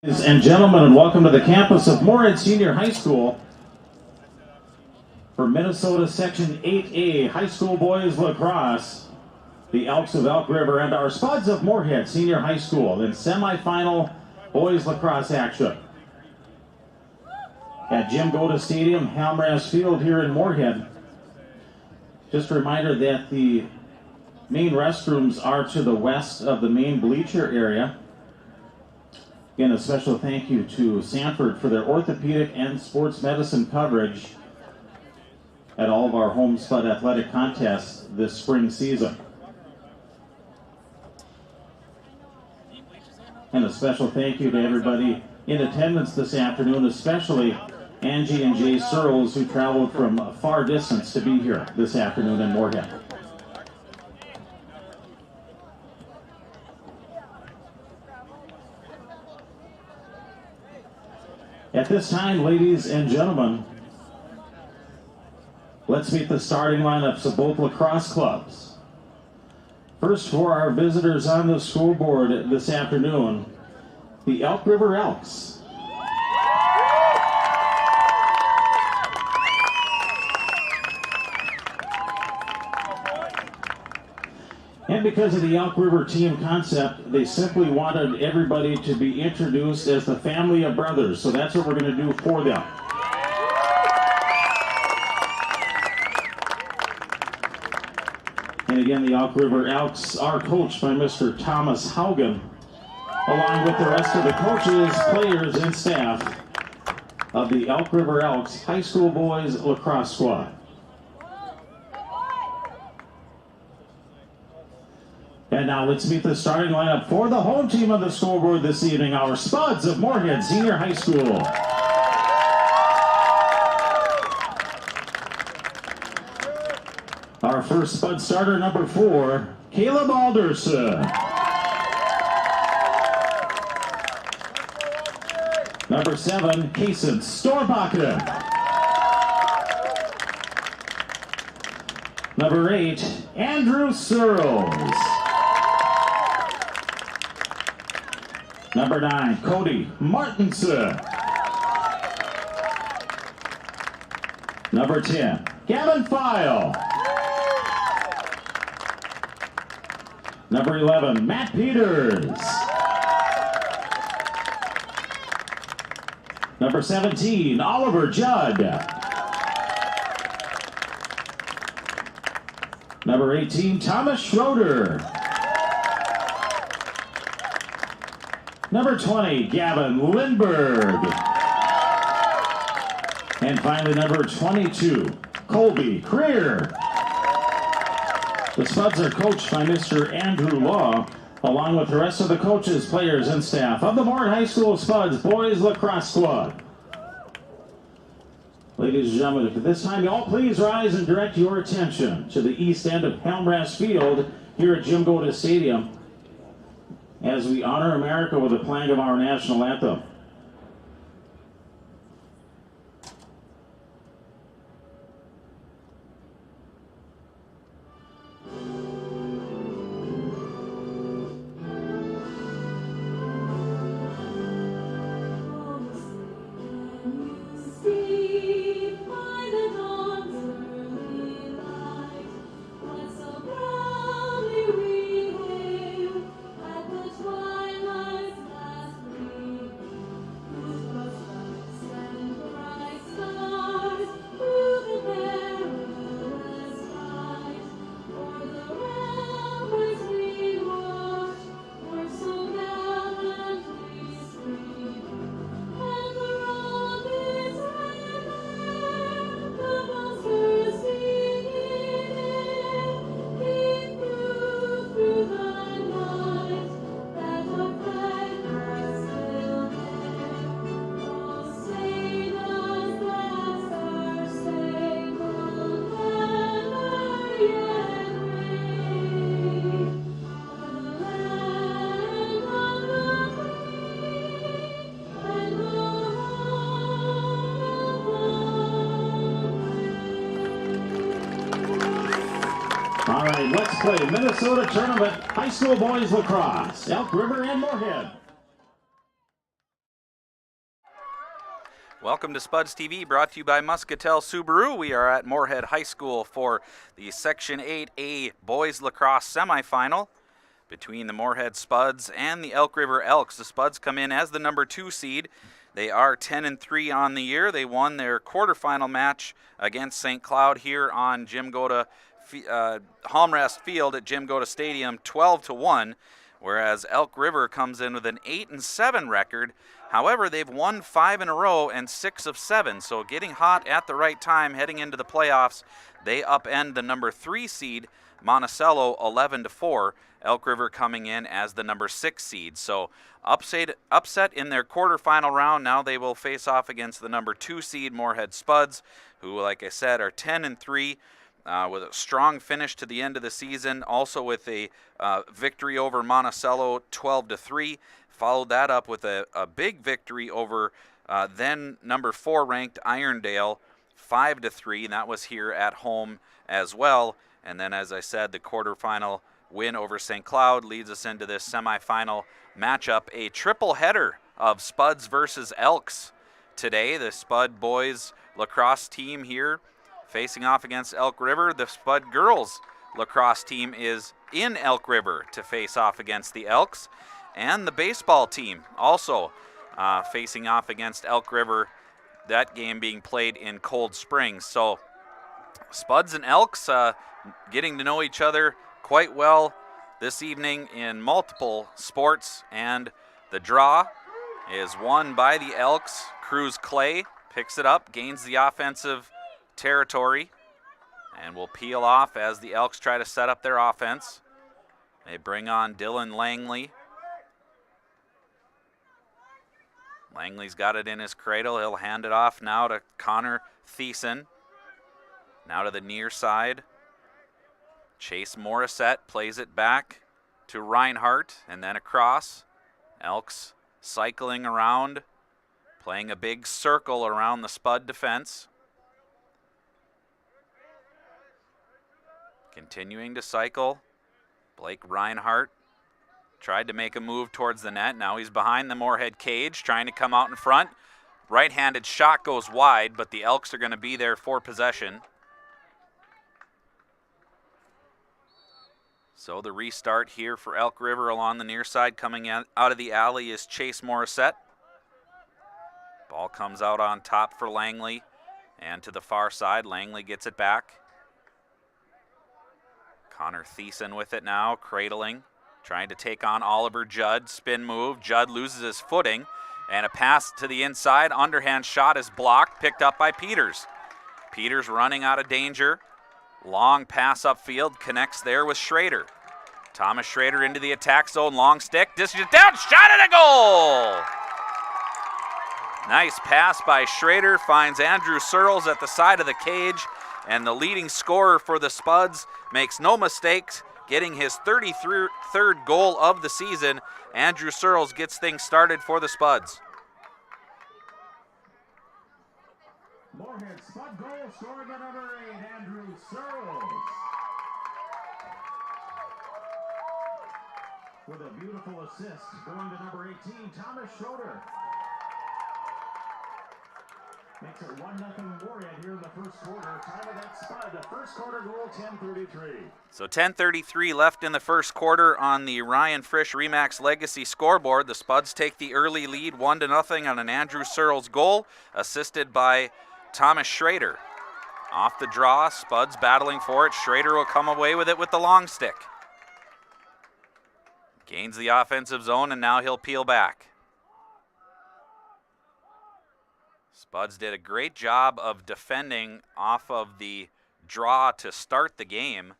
Ladies and gentlemen, and welcome to the campus of Moorhead Senior High School for Minnesota Section 8A High School Boys Lacrosse. The Elks of Elk River and our Spuds of Moorhead Senior High School in semifinal boys lacrosse action at Jim Goda Stadium, Halmras Field here in Moorhead. Just a reminder that the main restrooms are to the west of the main bleacher area. Again, a special thank you to Sanford for their orthopedic and sports medicine coverage at all of our home Spud athletic contests this spring season. And a special thank you to everybody in attendance this afternoon, especially Angie and Jay Searles, who traveled from a far distance to be here this afternoon in Moorhead. At this time, ladies and gentlemen, let's meet the starting lineups of both lacrosse clubs. First, for our visitors on the scoreboard this afternoon, the Elk River Elks. And because of the Elk River team concept, they simply wanted everybody to be introduced as the family of brothers. So that's what we're going to do for them. And again, the Elk River Elks are coached by Mr. Thomas Haugen, along with the rest of the coaches, players, and staff of the Elk River Elks High School Boys Lacrosse Squad. And now let's meet the starting lineup for the home team on the scoreboard this evening, our Spuds of Moorhead Senior High School. Our first Spud starter, number 4, Caleb Alderson. Number 7, Kason Storbakken. Number 8, Andrew Searles. Number 9, Cody Martinson. Number 10, Gavin File. Number 11, Matt Peters. Number 17, Oliver Judd. Number 18, Thomas Schroeder. Number 20, Gavin Lindberg. And finally, number 22, Colby Creer. The Spuds are coached by Mr. Andrew Law, along with the rest of the coaches, players, and staff of the Moorhead High School Spuds Boys Lacrosse Squad. Ladies and gentlemen, if at this time you all please rise and direct your attention to the east end of Halmras Field here at Jim Goda Stadium as we honor America with the playing of our national anthem. All right, let's play Minnesota Tournament High School Boys Lacrosse, Elk River and Moorhead. Welcome to Spuds TV, brought to you by Muscatel Subaru. We are at Moorhead High School for the Section 8A Boys Lacrosse Semifinal between the Moorhead Spuds and the Elk River Elks. The Spuds come in as the number 2 seed. They are 10-3 on the year. They won their quarterfinal match against St. Cloud here on Jim Goda Halmrest Field at Jim Goda Stadium, 12-1. Whereas Elk River comes in with an 8-7 record. However, they've won 5 in a row and 6 of 7, so getting hot at the right time heading into the playoffs. They upend the number 3 seed, Monticello, 11-4. Elk River coming in as the number 6 seed. So upset in their quarterfinal round. Now they will face off against the number 2 seed, Moorhead Spuds, who, like I said, are 10-3. With a strong finish to the end of the season, also with a victory over Monticello, 12-3. Followed that up with a big victory over then number 4 ranked Irondale, 5-3, and that was here at home as well. And then, as I said, the quarterfinal win over St. Cloud leads us into this semifinal matchup, a triple header of Spuds versus Elks today. The Spud boys lacrosse team here facing off against Elk River. The Spud girls lacrosse team is in Elk River to face off against the Elks. And the baseball team also facing off against Elk River, that game being played in Cold Springs. So Spuds and Elks getting to know each other quite well this evening in multiple sports. And the draw is won by the Elks. Cruz Clay picks it up, gains the offensive territory, and will peel off as the Elks try to set up their offense. They bring on Dylan Langley. Langley's got it in his cradle. He'll hand it off now to Connor Thiessen. Now to the near side. Chase Morissette plays it back to Reinhardt and then across. Elks cycling around, playing a big circle around the Spud defense. Continuing to cycle. Blake Reinhardt tried to make a move towards the net. Now he's behind the Moorhead cage, trying to come out in front. Right-handed shot goes wide, but the Elks are going to be there for possession. So the restart here for Elk River along the near side. Coming out of the alley is Chase Morissette. Ball comes out on top for Langley. And to the far side, Langley gets it back. Connor Thiessen with it now, cradling. Trying to take on Oliver Judd. Spin move. Judd loses his footing. And a pass to the inside. Underhand shot is blocked. Picked up by Peters. Peters running out of danger. Long pass upfield. Connects there with Schrader. Thomas Schrader into the attack zone. Long stick. Dishes it down. Shot at a goal! Nice pass by Schrader. Finds Andrew Searles at the side of the cage. And the leading scorer for the Spuds makes no mistakes, getting his 33rd goal of the season. Andrew Searles gets things started for the Spuds. Moorhead Spud goal scored by number 8, Andrew Searles. With a beautiful assist going to number 18, Thomas Schroeder. Makes it 1-0 Moorhead here in the first quarter. Time of that Spud, the first quarter goal, 10:33. So 10:33 left in the first quarter on the Ryan Frisch Remax Legacy scoreboard. The Spuds take the early lead 1-0 on an Andrew Searles goal, assisted by Thomas Schrader. Off the draw, Spuds battling for it. Schrader will come away with it with the long stick. Gains the offensive zone, and now he'll peel back. Spuds did a great job of defending off of the draw to start the game,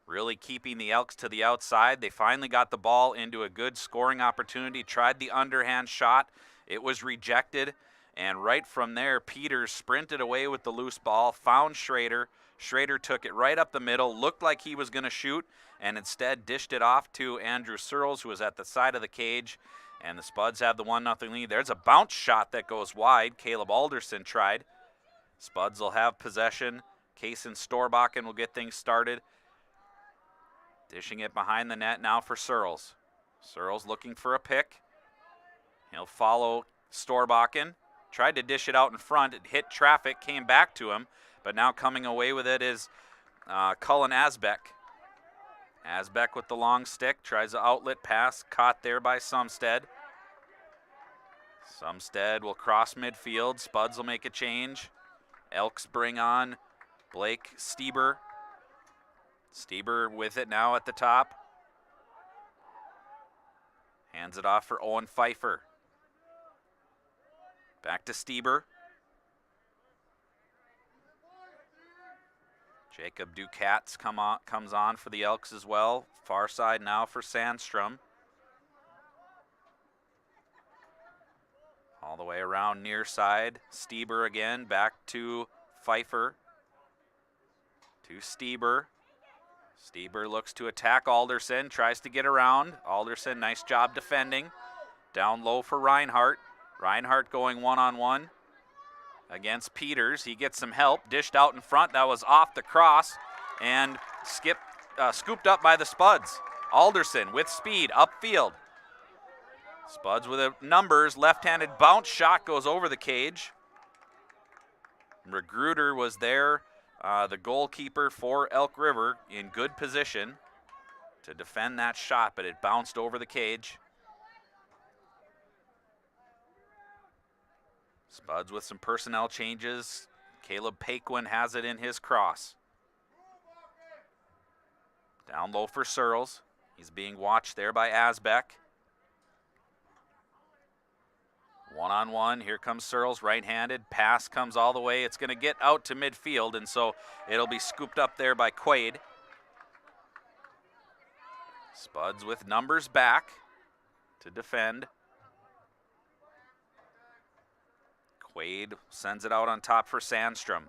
really keeping the Elks to the outside. They finally got the ball into a good scoring opportunity, tried the underhand shot. It was rejected, and right from there, Peters sprinted away with the loose ball, found Schrader. Schrader took it right up the middle, looked like he was going to shoot, and instead dished it off to Andrew Searles, who was at the side of the cage. And the Spuds have the 1-0 lead. There's a bounce shot that goes wide. Caleb Alderson tried. Spuds will have possession. Kaysen Storbakken will get things started. Dishing it behind the net now for Searles. Searles looking for a pick. He'll follow Storbakken. tried to dish it out in front. It hit traffic, came back to him, but now coming away with it is Cullen Asbeck. Asbeck with the long stick, tries the outlet pass, caught there by Sumstead. Sumstead will cross midfield. Spuds will make a change. Elks bring on Blake Stieber. Stieber with it now at the top. Hands it off for Owen Pfeiffer. Back to Stieber. Jacob Ducats comes on for the Elks as well. Far side now for Sandstrom. All the way around near side. Stieber again, back to Pfeiffer. To Stieber. Stieber looks to attack Alderson, tries to get around. Alderson, nice job defending. Down low for Reinhardt. Reinhardt going one-on-one against Peters. He gets some help, dished out in front. That was off the cross and scooped up by the Spuds. Alderson with speed, upfield. Spuds with the numbers, left-handed bounce shot goes over the cage. Magruder was there, the goalkeeper for Elk River, in good position to defend that shot, but it bounced over the cage. Spuds with some personnel changes. Caleb Paquin has it in his cross. Down low for Searles. He's being watched there by Asbeck. One-on-one, here comes Searles, right-handed. Pass comes all the way. It's going to get out to midfield, and so it'll be scooped up there by Quaid. Spuds with numbers back to defend. Quaid sends it out on top for Sandstrom.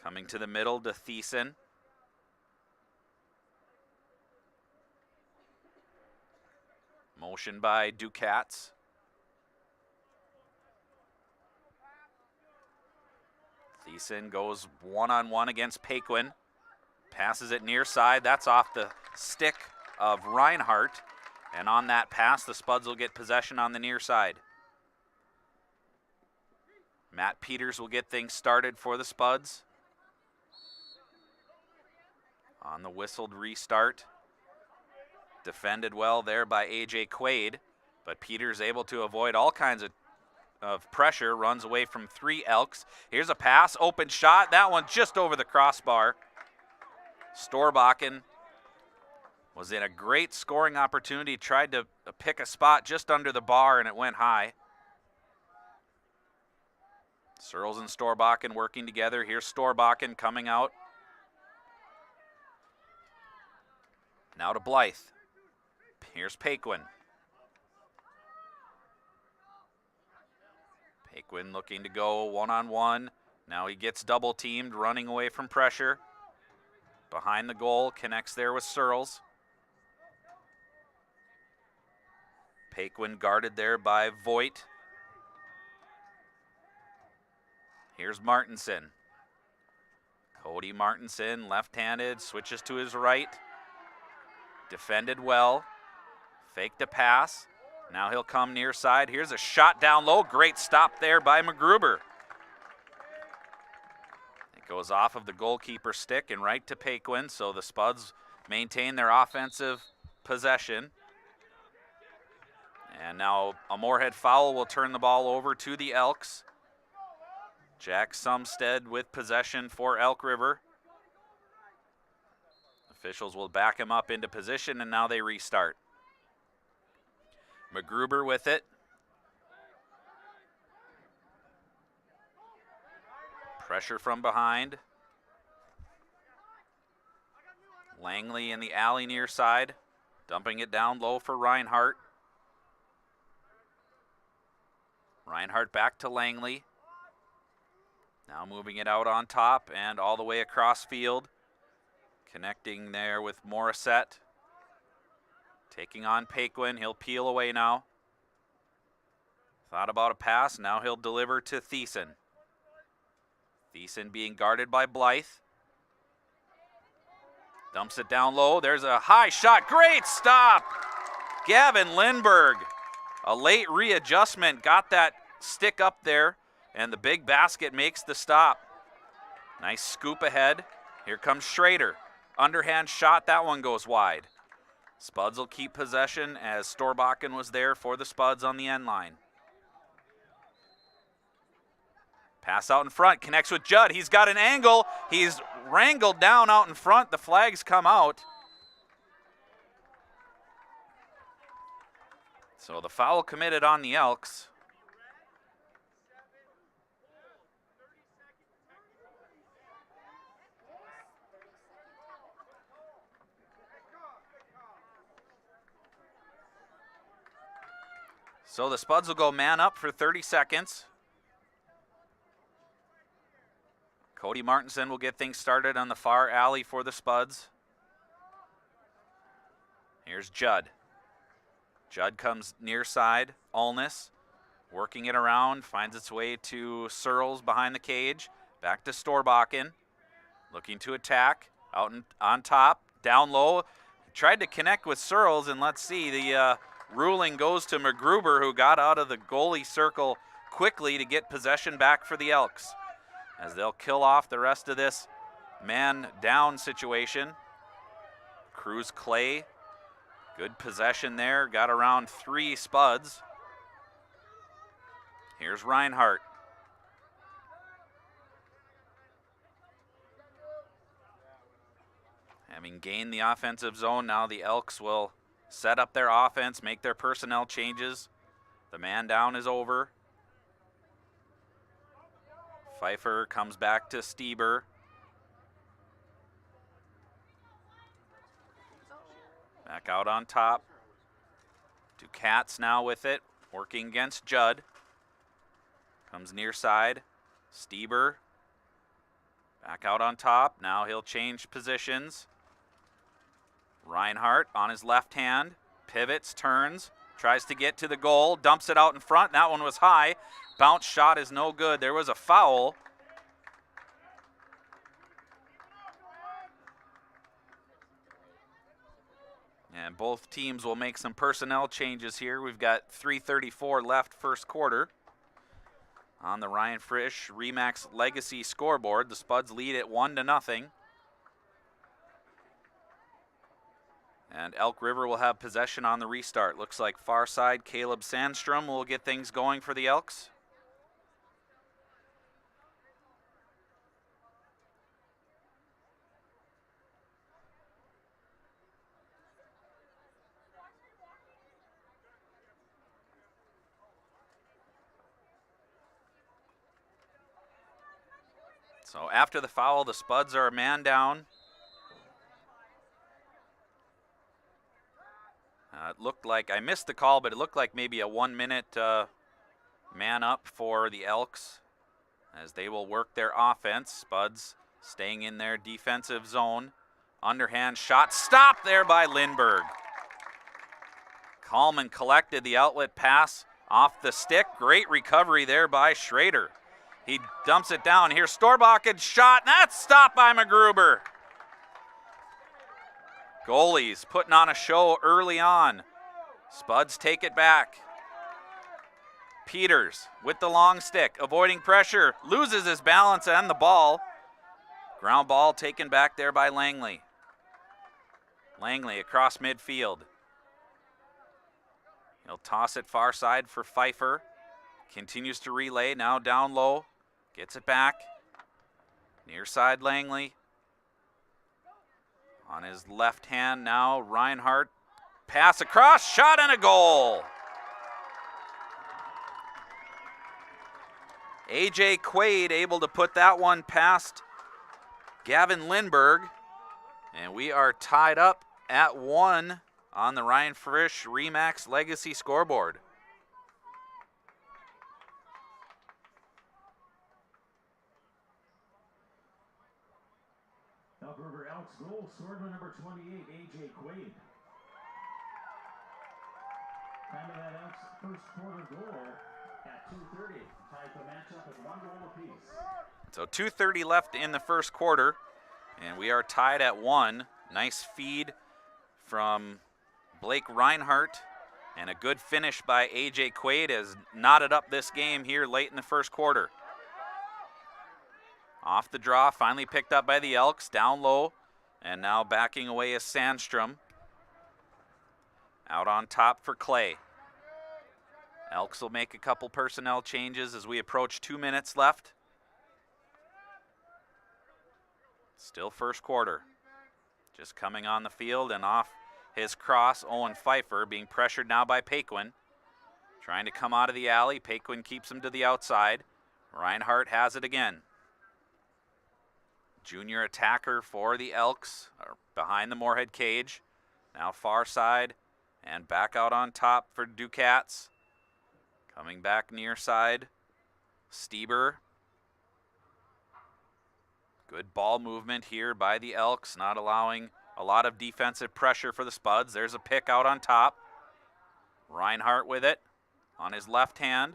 Coming to the middle to Thiessen. Motion by Ducats. Thiessen goes one-on-one against Paquin. Passes it near side. That's off the stick of Reinhardt. And on that pass, the Spuds will get possession on the near side. Matt Peters will get things started for the Spuds. On the whistled restart. Defended well there by A.J. Quaid, but Peters able to avoid all kinds of pressure, runs away from three Elks. Here's a pass, open shot, that one just over the crossbar. Storbakken was in a great scoring opportunity, tried to pick a spot just under the bar, and it went high. Searles and Storbakken working together. Here's Storbakken coming out. Now to Blythe. Here's Paquin. Paquin looking to go one-on-one. Now he gets double-teamed, running away from pressure. Behind the goal, connects there with Searles. Paquin guarded there by Voigt. Here's Martinson. Cody Martinson, left-handed, switches to his right. Defended well. Faked a pass. Now he'll come near side. Here's a shot down low. Great stop there by McGruber. It goes off of the goalkeeper's stick and right to Paquin, so the Spuds maintain their offensive possession. And now a Moorhead foul will turn the ball over to the Elks. Jack Sumstead with possession for Elk River. Officials will back him up into position, and now they restart. McGruber with it. Pressure from behind. Langley in the alley near side, dumping it down low for Reinhardt. Reinhardt back to Langley. Now moving it out on top and all the way across field. Connecting there with Morissette. Taking on Paquin, he'll peel away now. Thought about a pass, now he'll deliver to Thiessen. Thiessen being guarded by Blythe. Dumps it down low, there's a high shot, great stop! Gavin Lindberg, a late readjustment, got that stick up there, and the big basket makes the stop. Nice scoop ahead. Here comes Schrader. Underhand shot, that one goes wide. Spuds will keep possession as Storbakken was there for the Spuds on the end line. Pass out in front, connects with Judd. He's got an angle. He's wrangled down out in front. The flags come out. So the foul committed on the Elks. So the Spuds will go man up for 30 seconds. Cody Martinson will get things started on the far alley for the Spuds. Here's Judd. Judd comes near side. Ulness working it around, finds its way to Searles behind the cage. Back to Storbakken. Looking to attack. Out on top. Down low. Tried to connect with Searles, and let's see. The ruling goes to McGruber, who got out of the goalie circle quickly to get possession back for the Elks, as they'll kill off the rest of this man down situation. Cruz Clay, good possession there, got around 3 Spuds. Here's Reinhardt. Having gained the offensive zone, now the Elks will set up their offense, make their personnel changes. The man down is over. Pfeiffer comes back to Stieber. Back out on top. Ducat's now with it, working against Judd. Comes near side. Stieber. Back out on top. Now he'll change positions. Reinhardt on his left hand. Pivots, turns, tries to get to the goal, dumps it out in front. That one was high. Bounce shot is no good. There was a foul. And both teams will make some personnel changes here. We've got 3:34 left first quarter. On the Ryan Frisch Remax Legacy scoreboard, the Spuds lead at 1-0. And Elk River will have possession on the restart. Looks like far side Caleb Sandstrom will get things going for the Elks. So after the foul, the Spuds are a man down. It looked like, I missed the call, but it looked like maybe a 1-minute man up for the Elks as they will work their offense. Spuds staying in their defensive zone. Underhand shot stopped there by Lindberg. Kallman collected the outlet pass off the stick. Great recovery there by Schrader. He dumps it down. Here's Storbacken's shot, and that's stopped by McGruber. Goalies putting on a show early on. Spuds take it back. Peters with the long stick, avoiding pressure, loses his balance and the ball. Ground ball taken back there by Langley. Langley across midfield. He'll toss it far side for Pfeiffer. Continues to relay, now down low. Gets it back. Near side Langley. On his left hand now, Reinhardt. Pass across, shot and a goal. AJ Quaid able to put that one past Gavin Lindberg. And we are tied up at 1 on the Ryan Frisch Remax Legacy scoreboard. Elk River Elks goal scored by number 28, AJ Quaid. Time of that Elks first quarter goal at 2:30. Tied the matchup at 1 goal apiece. So 2:30 left in the first quarter, and we are tied at 1. Nice feed from Blake Reinhardt, And a good finish by A.J. Quaid has knotted up this game here late in the first quarter. Off the draw, finally picked up by the Elks, down low, and now backing away is Sandstrom. Out on top for Clay. Elks will make a couple personnel changes as we approach 2 minutes left. Still first quarter. Just coming on the field and off his cross, Owen Pfeiffer being pressured now by Paquin. Trying to come out of the alley. Paquin keeps him to the outside. Reinhardt has it again. Junior attacker for the Elks behind the Moorhead cage. Now far side and back out on top for Ducats. Coming back near side. Stieber. Good ball movement here by the Elks, not allowing a lot of defensive pressure for the Spuds. There's a pick out on top. Reinhardt with it on his left hand.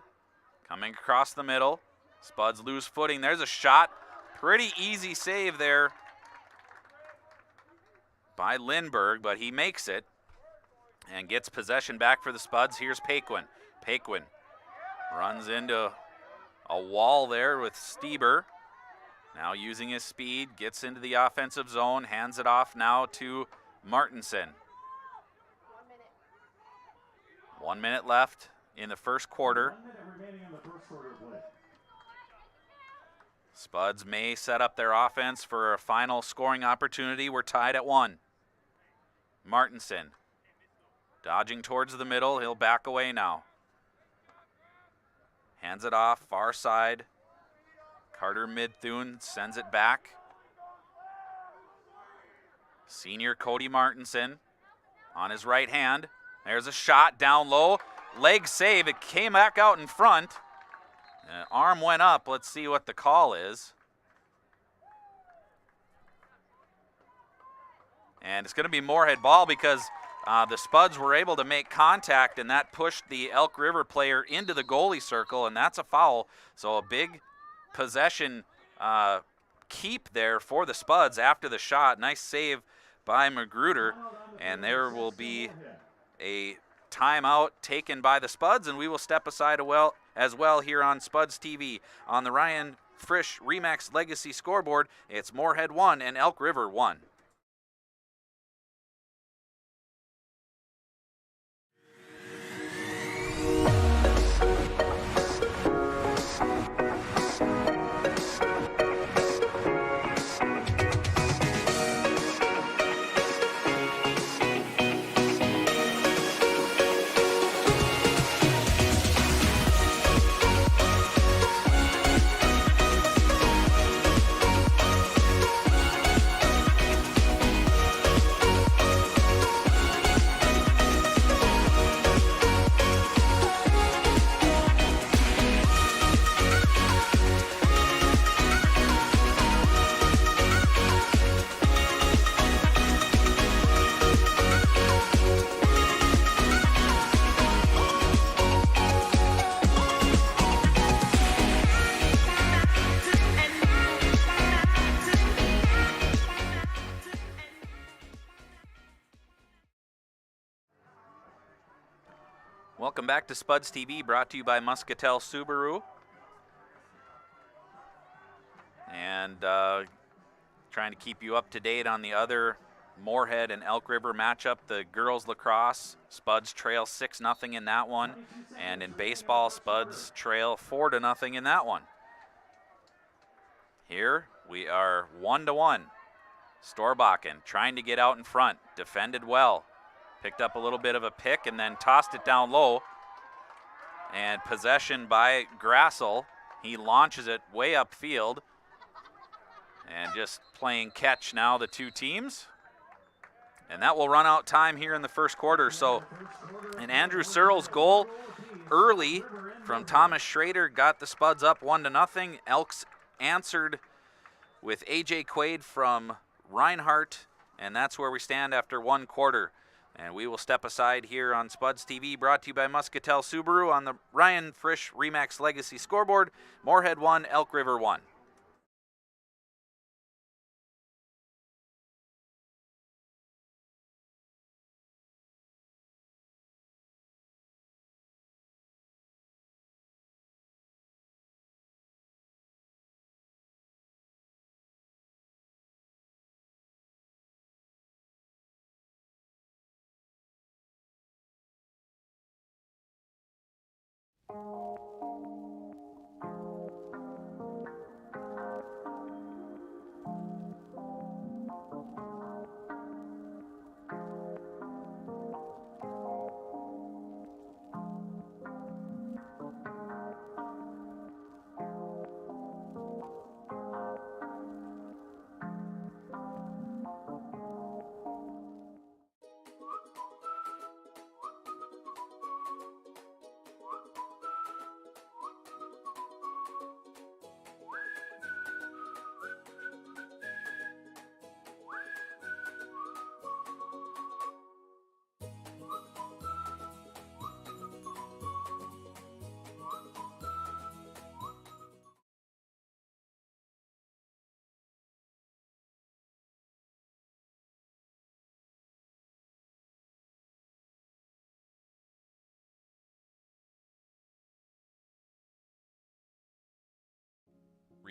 Coming across the middle. Spuds lose footing. There's a shot. Pretty easy save there by Lindbergh, but he makes it and gets possession back for the Spuds. Here's Paquin. Paquin runs into a wall there with Stieber. Now using his speed, gets into the offensive zone, hands it off now to Martinson. 1 minute left in the first quarter. 1 minute remaining in the first quarter of play. Spuds may set up their offense for a final scoring opportunity. We're tied at 1. Martinson dodging towards the middle. He'll back away now. Hands it off, far side. Carter Midthune sends it back. Senior Cody Martinson on his right hand. There's a shot down low. Leg save. It came back out in front. Arm went up. Let's see what the call is. And it's going to be Moorhead ball because the Spuds were able to make contact, and that pushed the Elk River player into the goalie circle, and that's a foul. So a big possession keep there for the Spuds after the shot. Nice save by Magruder, and there will be a timeout taken by the Spuds, and we will step aside as well here on Spuds TV. On the Ryan Frisch Remax Legacy scoreboard, it's Moorhead 1 and Elk River 1. Welcome back to Spuds TV, brought to you by Muscatel Subaru. And trying to keep you up to date on the other Moorhead and Elk River matchup. The girls lacrosse, Spuds trail 6-0 in that one. And in baseball, Spuds trail 4-0 in that one. Here we are 1-1. Storbakken trying to get out in front, defended well. Picked up a little bit of a pick and then tossed it down low. And possession by Grassel. He launches it way upfield. And just playing catch now, the two teams. And that will run out time here in the first quarter. So an Andrew Searles goal early from Thomas Schrader got the Spuds up 1-0. Elks answered with A.J. Quaid from Reinhardt. And that's where we stand after one quarter. And we will step aside here on Spuds TV, brought to you by Muscatel Subaru on the Ryan Frisch Remax Legacy scoreboard. Moorhead 1, Elk River 1.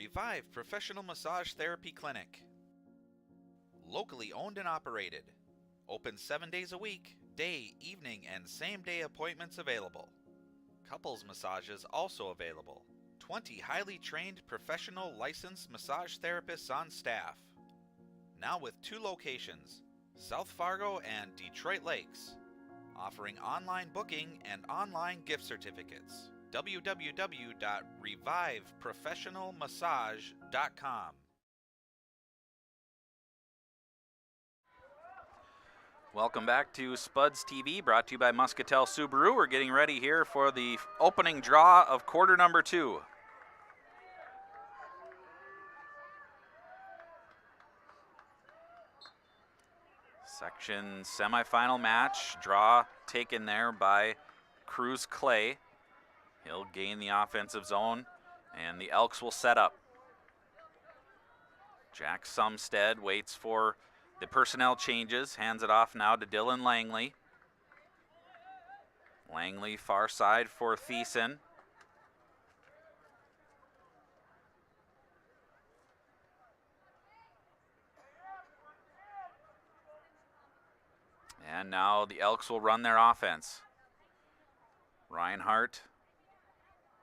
Revive Professional Massage Therapy Clinic. Locally owned and operated. Open 7 days a week, day, evening, and same-day appointments available. Couples massages also available. 20 highly trained professional licensed massage therapists on staff. Now with 2 locations, South Fargo and Detroit Lakes, offering online booking and online gift certificates. www.reviveprofessionalmassage.com. Welcome back to Spuds TV, brought to you by Muscatel Subaru. We're getting ready here for the opening draw of quarter number 2. Section semifinal match, draw taken there by Cruz Clay. He'll gain the offensive zone, and the Elks will set up. Jack Sumstead waits for the personnel changes, hands it off now to Dylan Langley. Langley far side for Thiessen. And now the Elks will run their offense. Reinhardt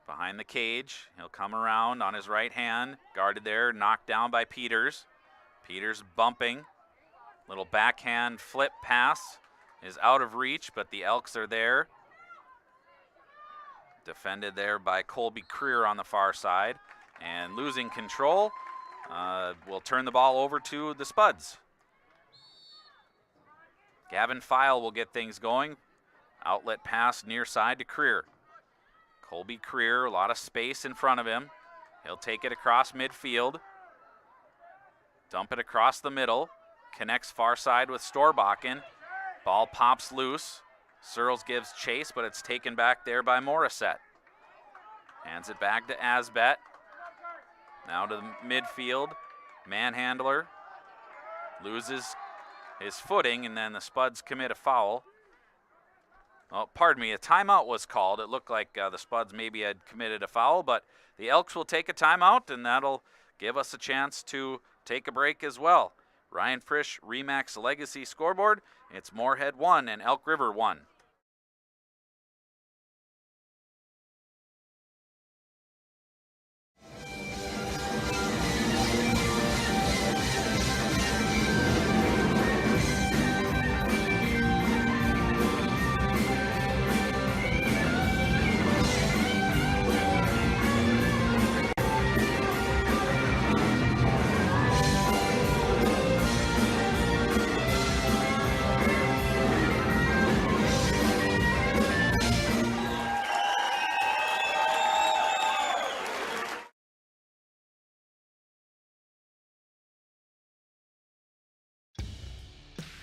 behind the cage. He'll come around on his right hand. Guarded there, knocked down by Peters. Peters bumping. Little backhand flip pass is out of reach, but the Elks are there. Defended there by Colby Creer on the far side. And losing control, will turn the ball over to the Spuds. Gavin File will get things going. Outlet pass near side to Creer. Colby Creer, a lot of space in front of him. He'll take it across midfield. Dump it across the middle. Connects far side with Storbakken. Ball pops loose. Searles gives chase, but it's taken back there by Morissette. Hands it back to Asbet. Now to the midfield. Manhandler loses his footing, and then the Spuds commit a foul. Oh, pardon me, a timeout was called. It looked like the Spuds maybe had committed a foul, but the Elks will take a timeout, and that'll give us a chance to take a break as well. Ryan Frisch, Remax Legacy scoreboard. It's Moorhead 1 and Elk River 1.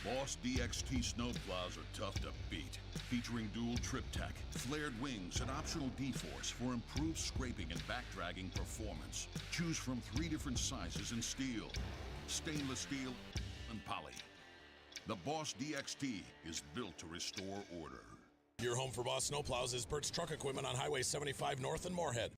Boss DXT snowplows are tough to beat. Featuring dual trip tech, flared wings, and optional D-force for improved scraping and backdragging performance. Choose from 3 different sizes in steel, stainless steel, and poly. The Boss DXT is built to restore order. Your home for Boss snowplows is Bert's Truck Equipment on Highway 75 North in Moorhead.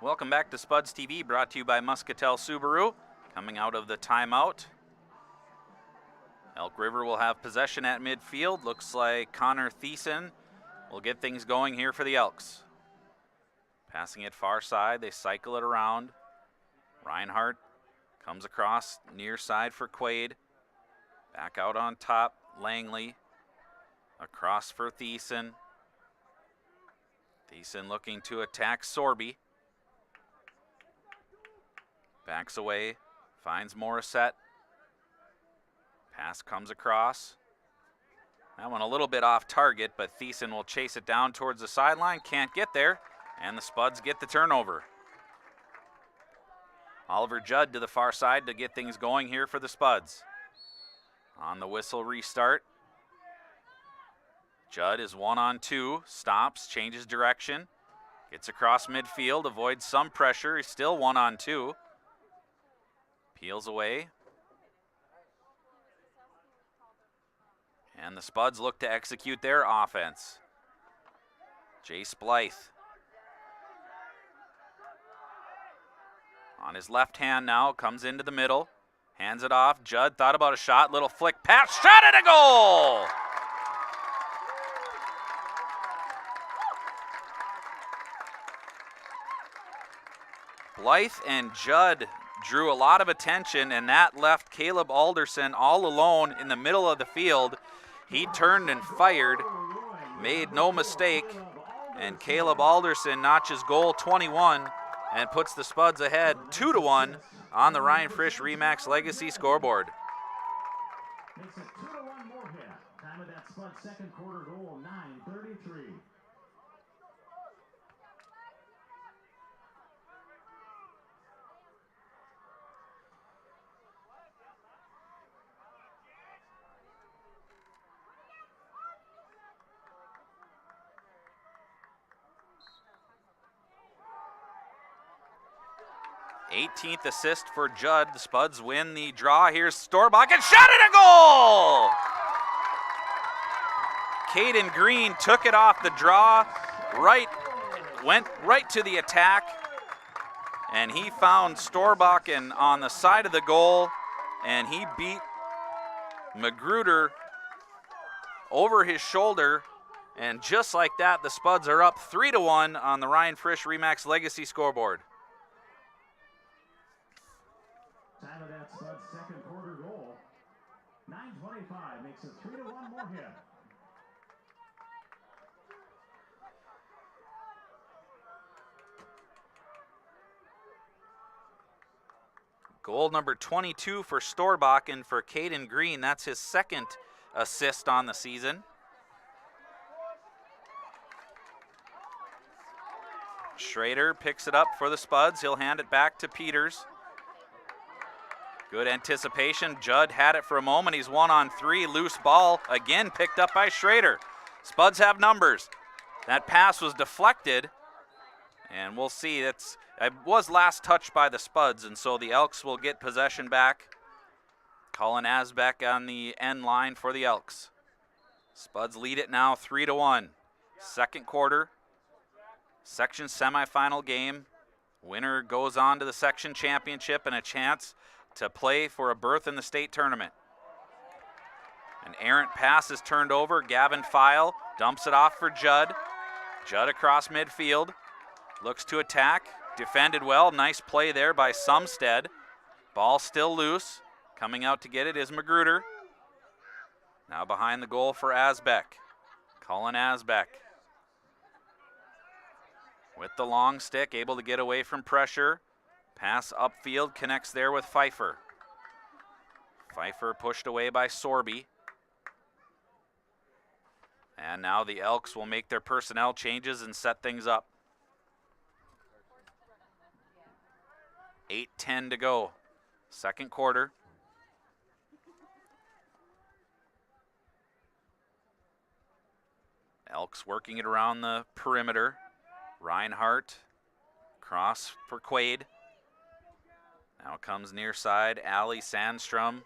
Welcome back to Spuds TV, brought to you by Muscatel Subaru. Coming out of the timeout, Elk River will have possession at midfield. Looks like Connor Thiessen will get things going here for the Elks. Passing it far side, they cycle it around. Reinhardt comes across near side for Quaid. Back out on top, Langley. Across for Thiessen. Thiessen looking to attack Sorby. Backs away, finds Morissette. Pass comes across. That one a little bit off target, but Thiessen will chase it down towards the sideline. Can't get there, and the Spuds get the turnover. Oliver Judd to the far side to get things going here for the Spuds. On the whistle restart. Judd is 1-on-2, stops, changes direction. Gets across midfield, avoids some pressure. He's still 1-on-2. Peels away. And the Spuds look to execute their offense. Jace Blythe. On his left hand now, comes into the middle. Hands it off. Judd thought about a shot. Little flick pass. Shot at a goal! Blythe and Judd drew a lot of attention, and that left Caleb Alderson all alone in the middle of the field. He turned and fired, made no mistake, and Caleb Alderson notches goal 21 and puts the Spuds ahead 2-1 on the Ryan Frisch Remax Legacy scoreboard. Makes it 2-1 Moorhead. Time of that Spud second quarter goal, 9:33. Eighteenth assist for Judd. The Spuds win the draw. Here's Storbach and shot at a goal! Caden Green took it off the draw, went right to the attack, and he found Storbakken on the side of the goal, and he beat Magruder over his shoulder, and just like that, the Spuds are up 3-1 on the Ryan Frisch Remax Legacy scoreboard. Time of that Spud second quarter goal, 9:25, makes it 3-1 Moorhead. Goal number 22 for Storbakken for Caden Green. That's his second assist on the season. Schrader picks it up for the Spuds. He'll hand it back to Peters. Good anticipation. Judd had it for a moment. He's 1-on-3. Loose ball again picked up by Schrader. Spuds have numbers. That pass was deflected. And we'll see. It was last touched by the Spuds, and so the Elks will get possession back. Colin Asbeck on the end line for the Elks. Spuds lead it now 3-1. Second quarter. Section semifinal game. Winner goes on to the section championship and a chance to play for a berth in the state tournament. An errant pass is turned over. Gavin File dumps it off for Judd. Judd across midfield. Looks to attack. Defended well. Nice play there by Sumstead. Ball still loose. Coming out to get it is Magruder. Now behind the goal for Asbeck. Colin Asbeck. With the long stick, able to get away from pressure. Pass upfield, connects there with Pfeiffer. Pfeiffer pushed away by Sorby. And now the Elks will make their personnel changes and set things up. 8:10 to go. Second quarter. Elks working it around the perimeter. Reinhardt, cross for Quaid. Now comes near side, Ali Sandstrom.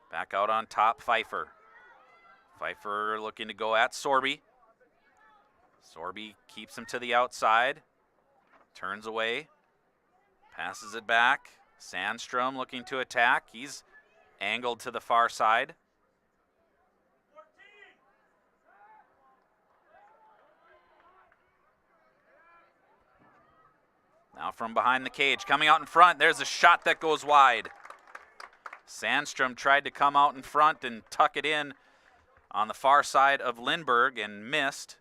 Back out on top, Pfeiffer. Pfeiffer looking to go at Sorby. Sorby keeps him to the outside. Turns away. Passes it back. Sandstrom looking to attack. He's angled to the far side. Now from behind the cage, coming out in front, there's a shot that goes wide. Sandstrom tried to come out in front and tuck it in on the far side of Lindbergh and missed.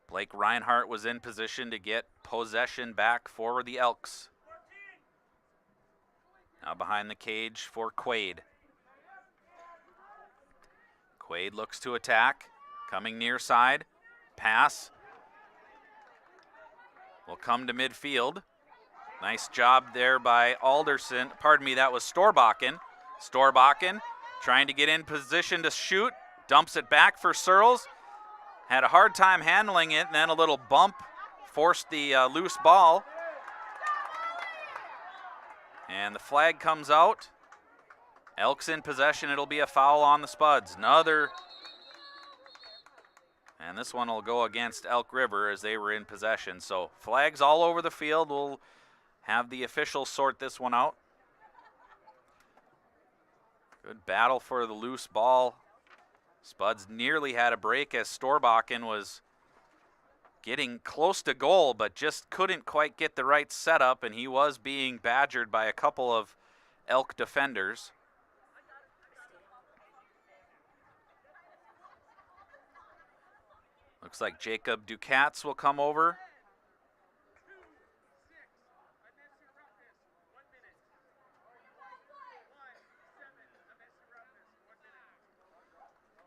Blake Reinhardt was in position to get possession back for the Elks. Now behind the cage for Quaid. Quaid looks to attack, coming near side, pass. Will come to midfield. Nice job there by Alderson. Pardon me, that was Storbakken. Storbakken trying to get in position to shoot. Dumps it back for Searles. Had a hard time handling it, and then a little bump forced the loose ball. And the flag comes out. Elks in possession. It'll be a foul on the Spuds. Another. And this one will go against Elk River as they were in possession. So flags all over the field. We'll have the officials sort this one out. Good battle for the loose ball. Spuds nearly had a break as Storbakken was getting close to goal, but just couldn't quite get the right setup, and he was being badgered by a couple of Elk defenders. Looks like Jacob Ducats will come over.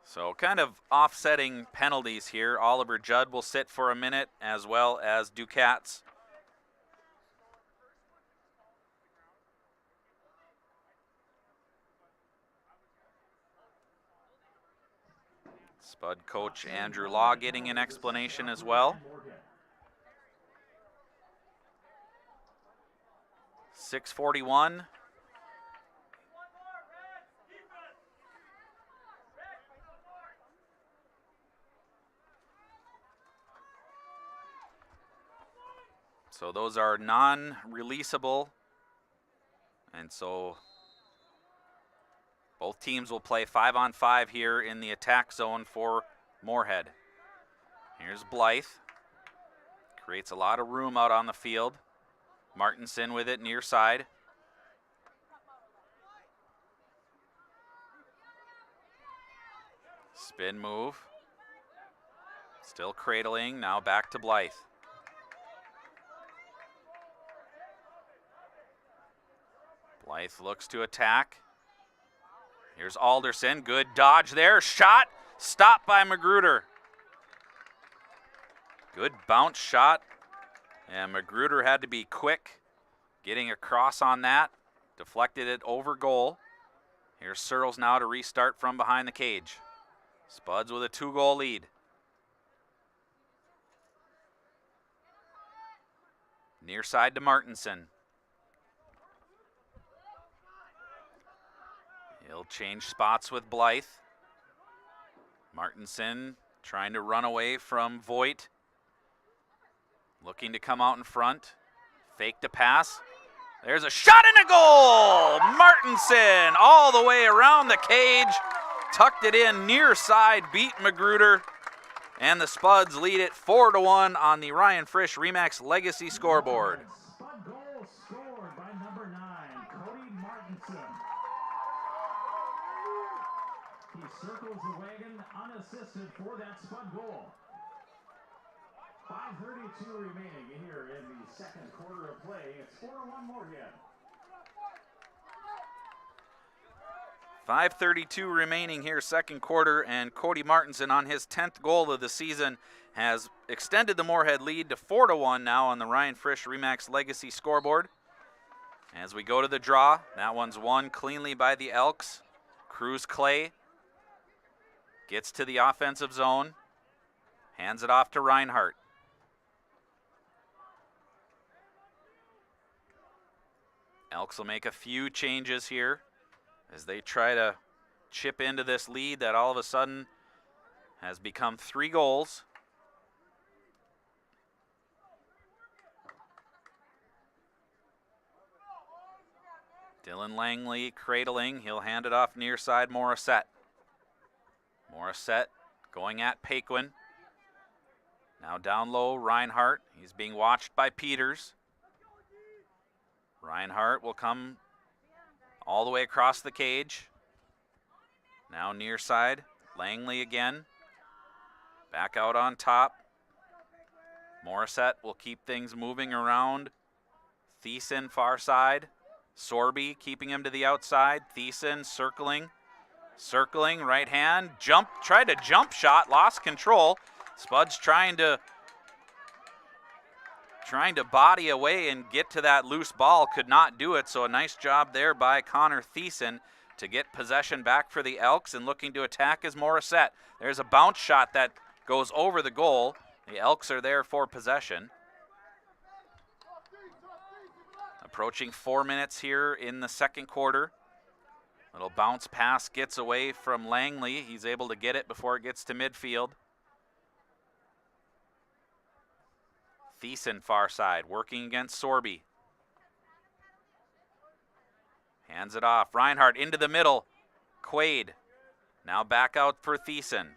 So kind of offsetting penalties here. Oliver Judd will sit for a minute, as well as Ducats. Spud coach Andrew Law getting an explanation as well. 6:41. So those are non-releasable, and so both teams will play 5-on-5 here in the attack zone for Moorhead. Here's Blythe. Creates a lot of room out on the field. Martinson with it near side. Spin move. Still cradling, now back to Blythe. Blythe looks to attack. Here's Alderson, good dodge there, shot, stopped by Magruder. Good bounce shot, and Magruder had to be quick getting across on that, deflected it over goal. Here's Searles now to restart from behind the cage. Spuds with a 2-goal lead. Near side to Martinson. He'll change spots with Blythe. Martinson trying to run away from Voigt. Looking to come out in front. Fake the pass. There's a shot and a goal! Martinson all the way around the cage. Tucked it in near side, beat Magruder. And the Spuds lead it 4-1 on the Ryan Frisch Remax Legacy scoreboard. Spud goal scored by number 9, Cody Martinson. He circles the wagon unassisted for that Spud goal. 5:32 remaining here in the second quarter of play. It's 4-1 Moorhead. 5:32 remaining here, second quarter, and Cody Martinson on his 10th goal of the season has extended the Moorhead lead to 4-1 now on the Ryan Frisch Remax Legacy scoreboard. As we go to the draw, that one's won cleanly by the Elks. Cruz Clay gets to the offensive zone, hands it off to Reinhardt. Elks will make a few changes here as they try to chip into this lead that all of a sudden has become 3 goals. Dylan Langley cradling. He'll hand it off near side Morissette. Morissette going at Paquin. Now down low, Reinhardt. He's being watched by Peters. Reinhardt will come all the way across the cage. Now near side, Langley again. Back out on top. Morissette will keep things moving around. Thiessen far side. Sorby keeping him to the outside. Thiessen circling. Circling, right hand. Jump, tried a jump shot, lost control. Spuds trying to body away and get to that loose ball, could not do it, so a nice job there by Connor Thiessen to get possession back for the Elks, and looking to attack is Morissette. There's a bounce shot that goes over the goal. The Elks are there for possession. Approaching 4 minutes here in the second quarter. Little bounce pass gets away from Langley. He's able to get it before it gets to midfield. Thiessen far side, working against Sorby. Hands it off. Reinhardt into the middle. Quaid. Now back out for Thiessen.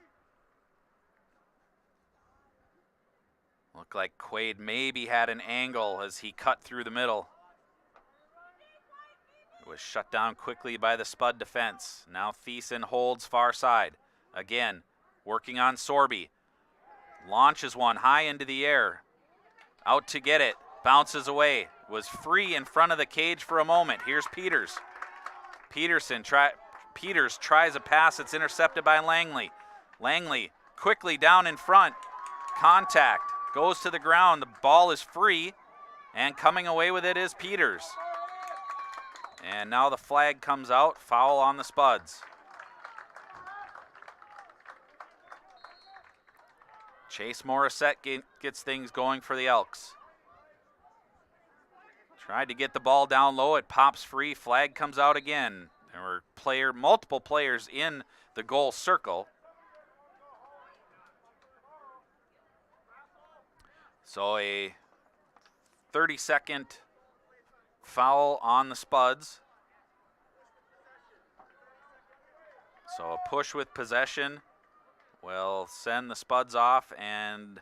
Looked like Quaid maybe had an angle as he cut through the middle. It was shut down quickly by the Spud defense. Now Thiessen holds far side. Again, working on Sorby. Launches one high into the air. Out to get it. Bounces away. Was free in front of the cage for a moment. Here's Peters. Peters tries a pass that's intercepted by Langley. Langley quickly down in front. Contact. Goes to the ground. The ball is free. And coming away with it is Peters. And now the flag comes out. Foul on the Spuds. Chase Morissette gets things going for the Elks. Tried to get the ball down low. It pops free. Flag comes out again. There were multiple players in the goal circle. So a 30-second foul on the Spuds. So a push with possession will send the Spuds off, and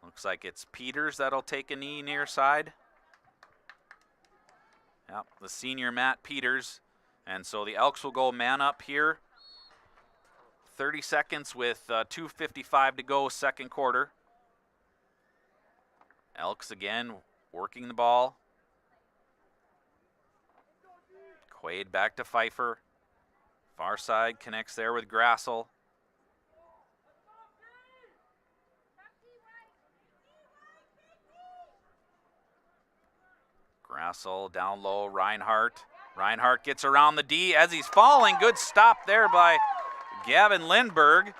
looks like it's Peters that'll take a knee near side. Yep, the senior Matt Peters. And so the Elks will go man up here. 30 seconds with 2:55 to go, second quarter. Elks again working the ball. Quaid back to Pfeiffer. Far side connects there with Grassel. Grassel down low, Reinhardt. Reinhardt gets around the D as he's falling. Good stop there by Gavin Lindberg.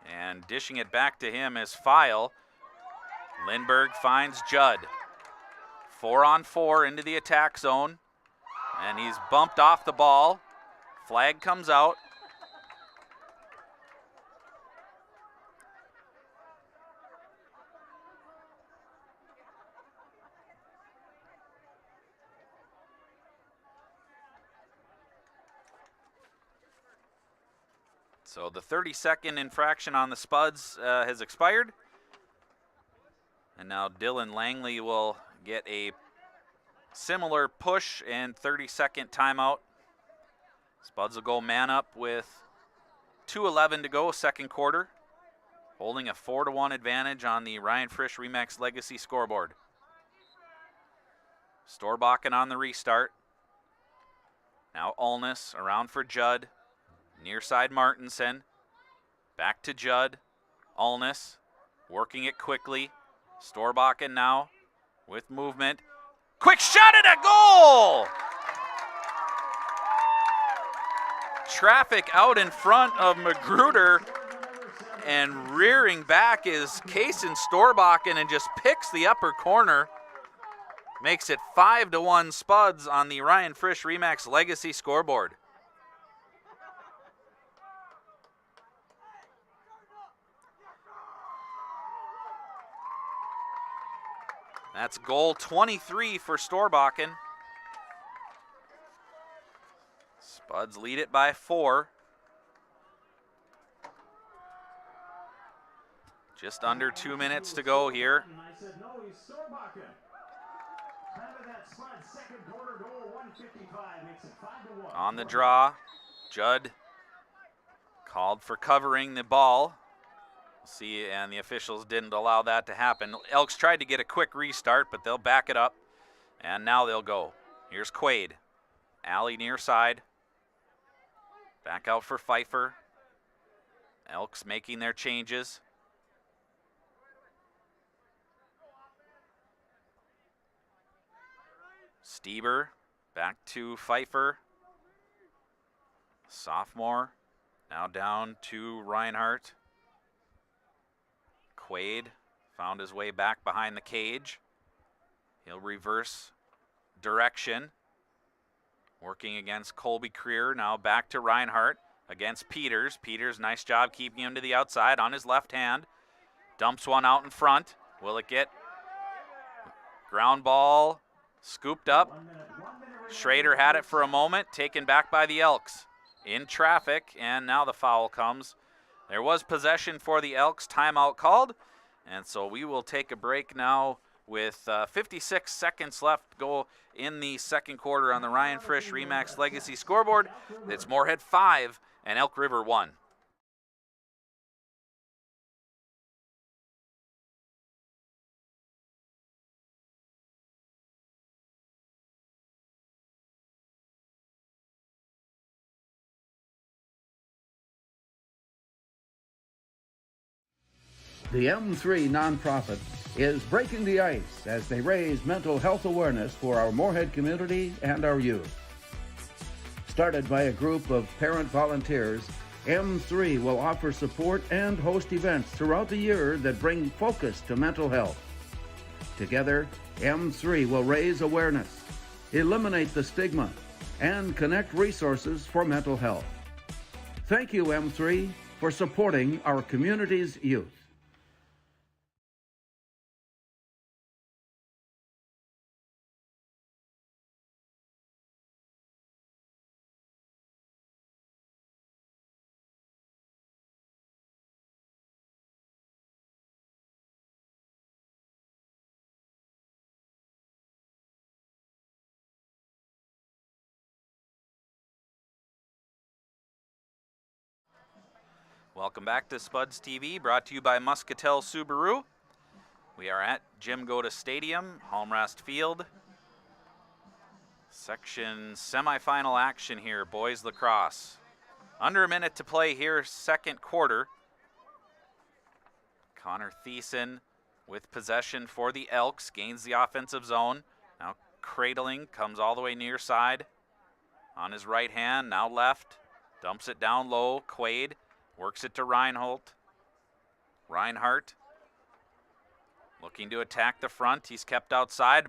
And dishing it back to him is File. Lindberg finds Judd. 4-on-4 into the attack zone. And he's bumped off the ball. Flag comes out. So the 30-second infraction on the Spuds has expired. And now Dylan Langley will get a similar push and 30-second timeout. Spuds will go man up with 2:11 to go, second quarter. Holding a 4-1 advantage on the Ryan Frisch Remax Legacy scoreboard. Storbakken on the restart. Now Ulness around for Judd. Near side Martinson. Back to Judd. Ulness working it quickly. Storbakken now with movement. Quick shot at a goal! Traffic out in front of Magruder, and rearing back is Kaysen Storbakken and just picks the upper corner. Makes it 5-1 Spuds on the Ryan Frisch Remax Legacy scoreboard. That's goal 23 for Storbakken. Spuds lead it by 4. Just under 2 minutes to go here. I said, no, he's Storbakken. Time of that Spud second quarter goal, 1:55, makes it 5-1. On the draw, Judd called for covering the ball. See, and the officials didn't allow that to happen. Elks tried to get a quick restart, but they'll back it up, and now they'll go. Here's Quaid. Alley near side. Back out for Pfeiffer. Elks making their changes. Stieber back to Pfeiffer. Sophomore now down to Reinhardt. Quaid found his way back behind the cage. He'll reverse direction. Working against Colby Creer, now back to Reinhardt against Peters. Peters, nice job keeping him to the outside on his left hand. Dumps one out in front. Will it get ground ball scooped up? Schrader had it for a moment, taken back by the Elks. In traffic, and now the foul comes. There was possession for the Elks, timeout called, and so we will take a break now with 56 seconds left to go in the second quarter on the Ryan Frisch Remax Legacy scoreboard. It's Moorhead 5 and Elk River 1. The M3 nonprofit is breaking the ice as they raise mental health awareness for our Moorhead community and our youth. Started by a group of parent volunteers, M3 will offer support and host events throughout the year that bring focus to mental health. Together, M3 will raise awareness, eliminate the stigma, and connect resources for mental health. Thank you, M3, for supporting our community's youth. Welcome back to Spuds TV, brought to you by Muscatel Subaru. We are at Jim Goda Stadium, Halmrast Field. Section semifinal action here, boys lacrosse. Under a minute to play here, second quarter. Connor Thiessen with possession for the Elks, gains the offensive zone. Now cradling, comes all the way near side. On his right hand, now left. Dumps it down low, Quaid. Works it to Reinhardt. Looking to attack the front. He's kept outside.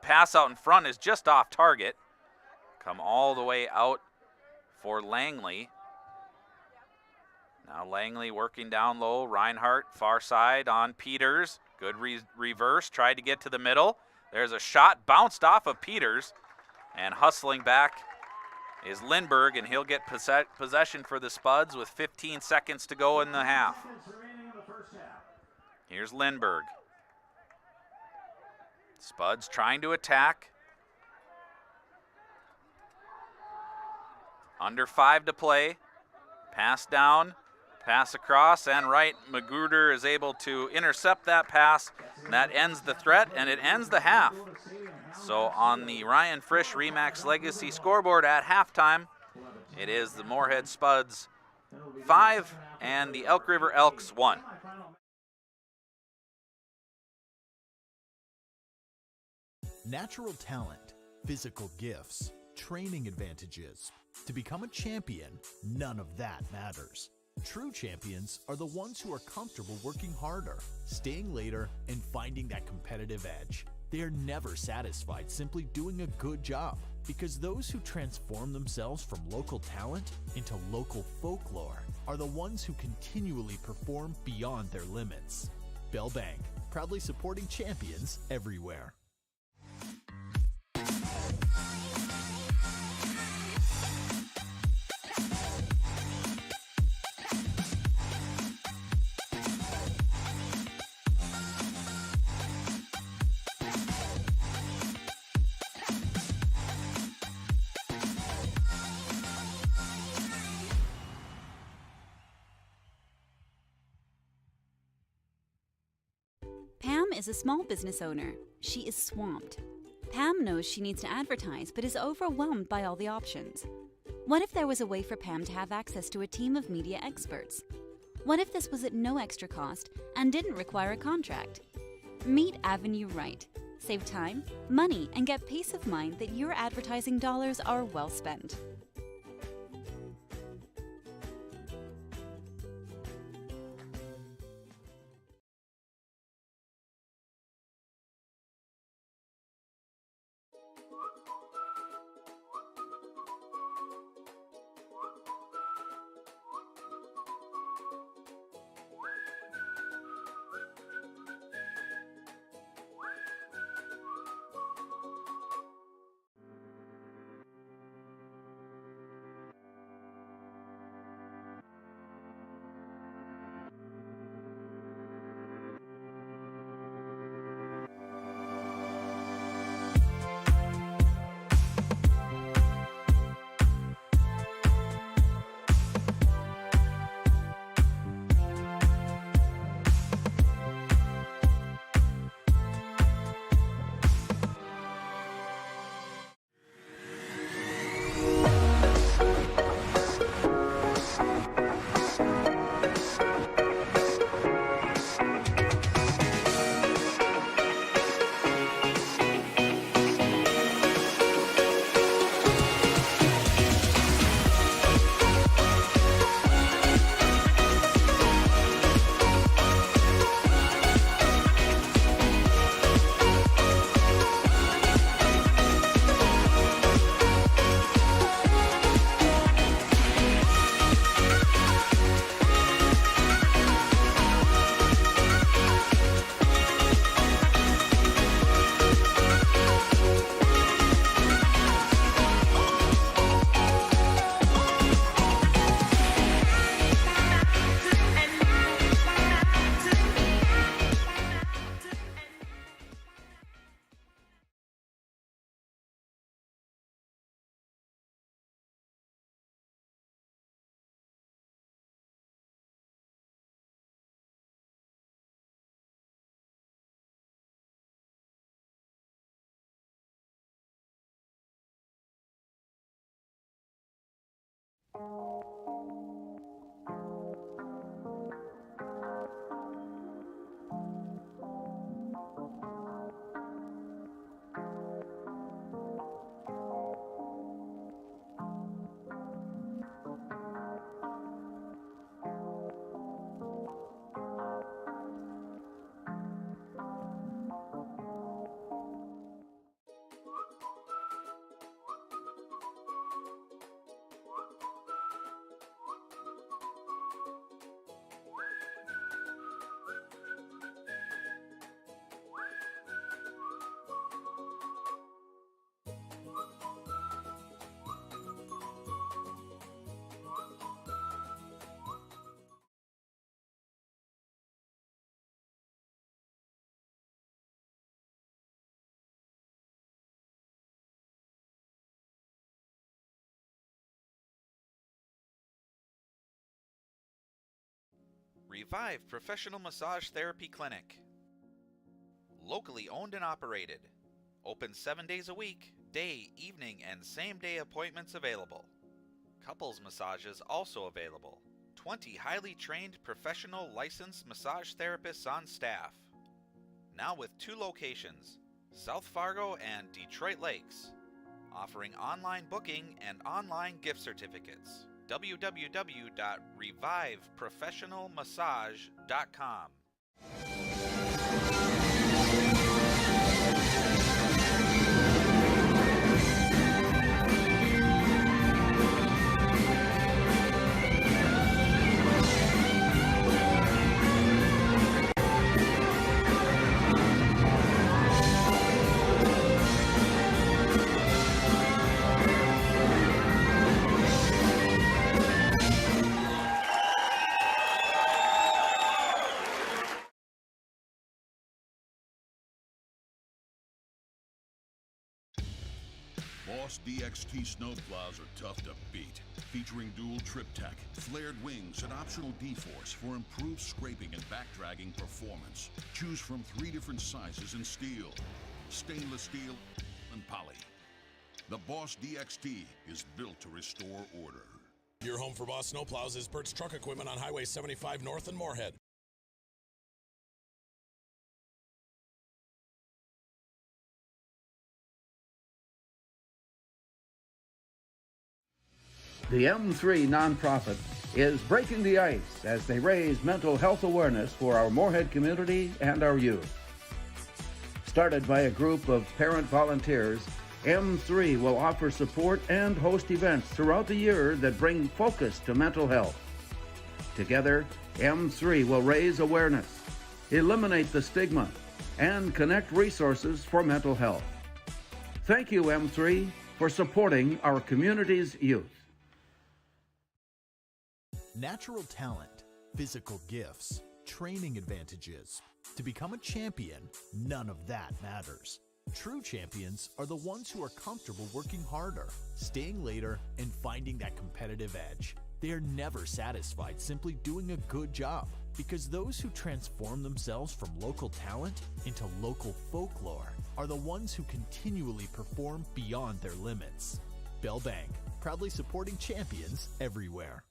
Pass out in front is just off target. Come all the way out for Langley. Now Langley working down low. Reinhardt far side on Peters. Good reverse. Tried to get to the middle. There's a shot bounced off of Peters. And hustling back is Lindberg, and he'll get possession for the Spuds with 15 seconds to go in the half. Here's Lindberg. Spuds trying to attack. Under 5 to play. Pass down, pass across, and right. Magruder is able to intercept that pass, and that ends the threat, and it ends the half. So on the Ryan Frisch Remax Legacy scoreboard at halftime, it is the Moorhead Spuds 5 and the Elk River Elks 1. Natural talent, physical gifts, training advantages. To become a champion, none of that matters. True champions are the ones who are comfortable working harder, staying later, and finding that competitive edge. They are never satisfied simply doing a good job, because those who transform themselves from local talent into local folklore are the ones who continually perform beyond their limits. Bell Bank, proudly supporting champions everywhere. Pam is a small business owner. She is swamped. Pam knows she needs to advertise, but is overwhelmed by all the options. What if there was a way for Pam to have access to a team of media experts? What if this was at no extra cost and didn't require a contract? Meet Avenue Right. Save time, money, and get peace of mind that your advertising dollars are well spent. Revive Professional Massage Therapy Clinic. Locally owned and operated. Open 7 days a week, day, evening, and same-day appointments available. Couples massages also available. 20 highly trained professional licensed massage therapists on staff. Now with 2 locations, South Fargo and Detroit Lakes, offering online booking and online gift certificates. www.reviveprofessionalmassage.com. Boss DXT snowplows are tough to beat. Featuring dual trip tech, flared wings, and optional D-force for improved scraping and backdragging performance. Choose from 3 different sizes in steel, stainless steel, and poly. The Boss DXT is built to restore order. Your home for Boss snowplows is Bert's Truck Equipment on Highway 75 North in Moorhead. The M3 nonprofit is breaking the ice as they raise mental health awareness for our Moorhead community and our youth. Started by a group of parent volunteers, M3 will offer support and host events throughout the year that bring focus to mental health. Together, M3 will raise awareness, eliminate the stigma, and connect resources for mental health. Thank you, M3, for supporting our community's youth. Natural talent, physical gifts, training advantages. To become a champion, none of that matters. True champions are the ones who are comfortable working harder, staying later, and finding that competitive edge. They are never satisfied simply doing a good job, because those who transform themselves from local talent into local folklore are the ones who continually perform beyond their limits. Bell Bank, proudly supporting champions everywhere.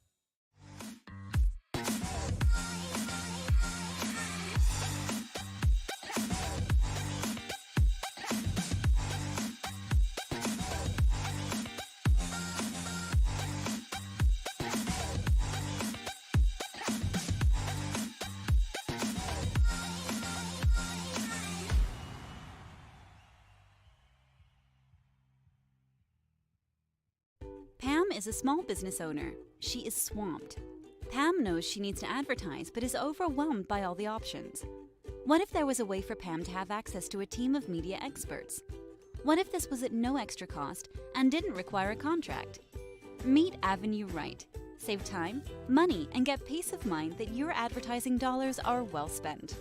Pam is a small business owner. She is swamped. Pam knows she needs to advertise, but is overwhelmed by all the options. What if there was a way for Pam to have access to a team of media experts? What if this was at no extra cost and didn't require a contract? Meet Avenue Right. Save time, money, and get peace of mind that your advertising dollars are well spent.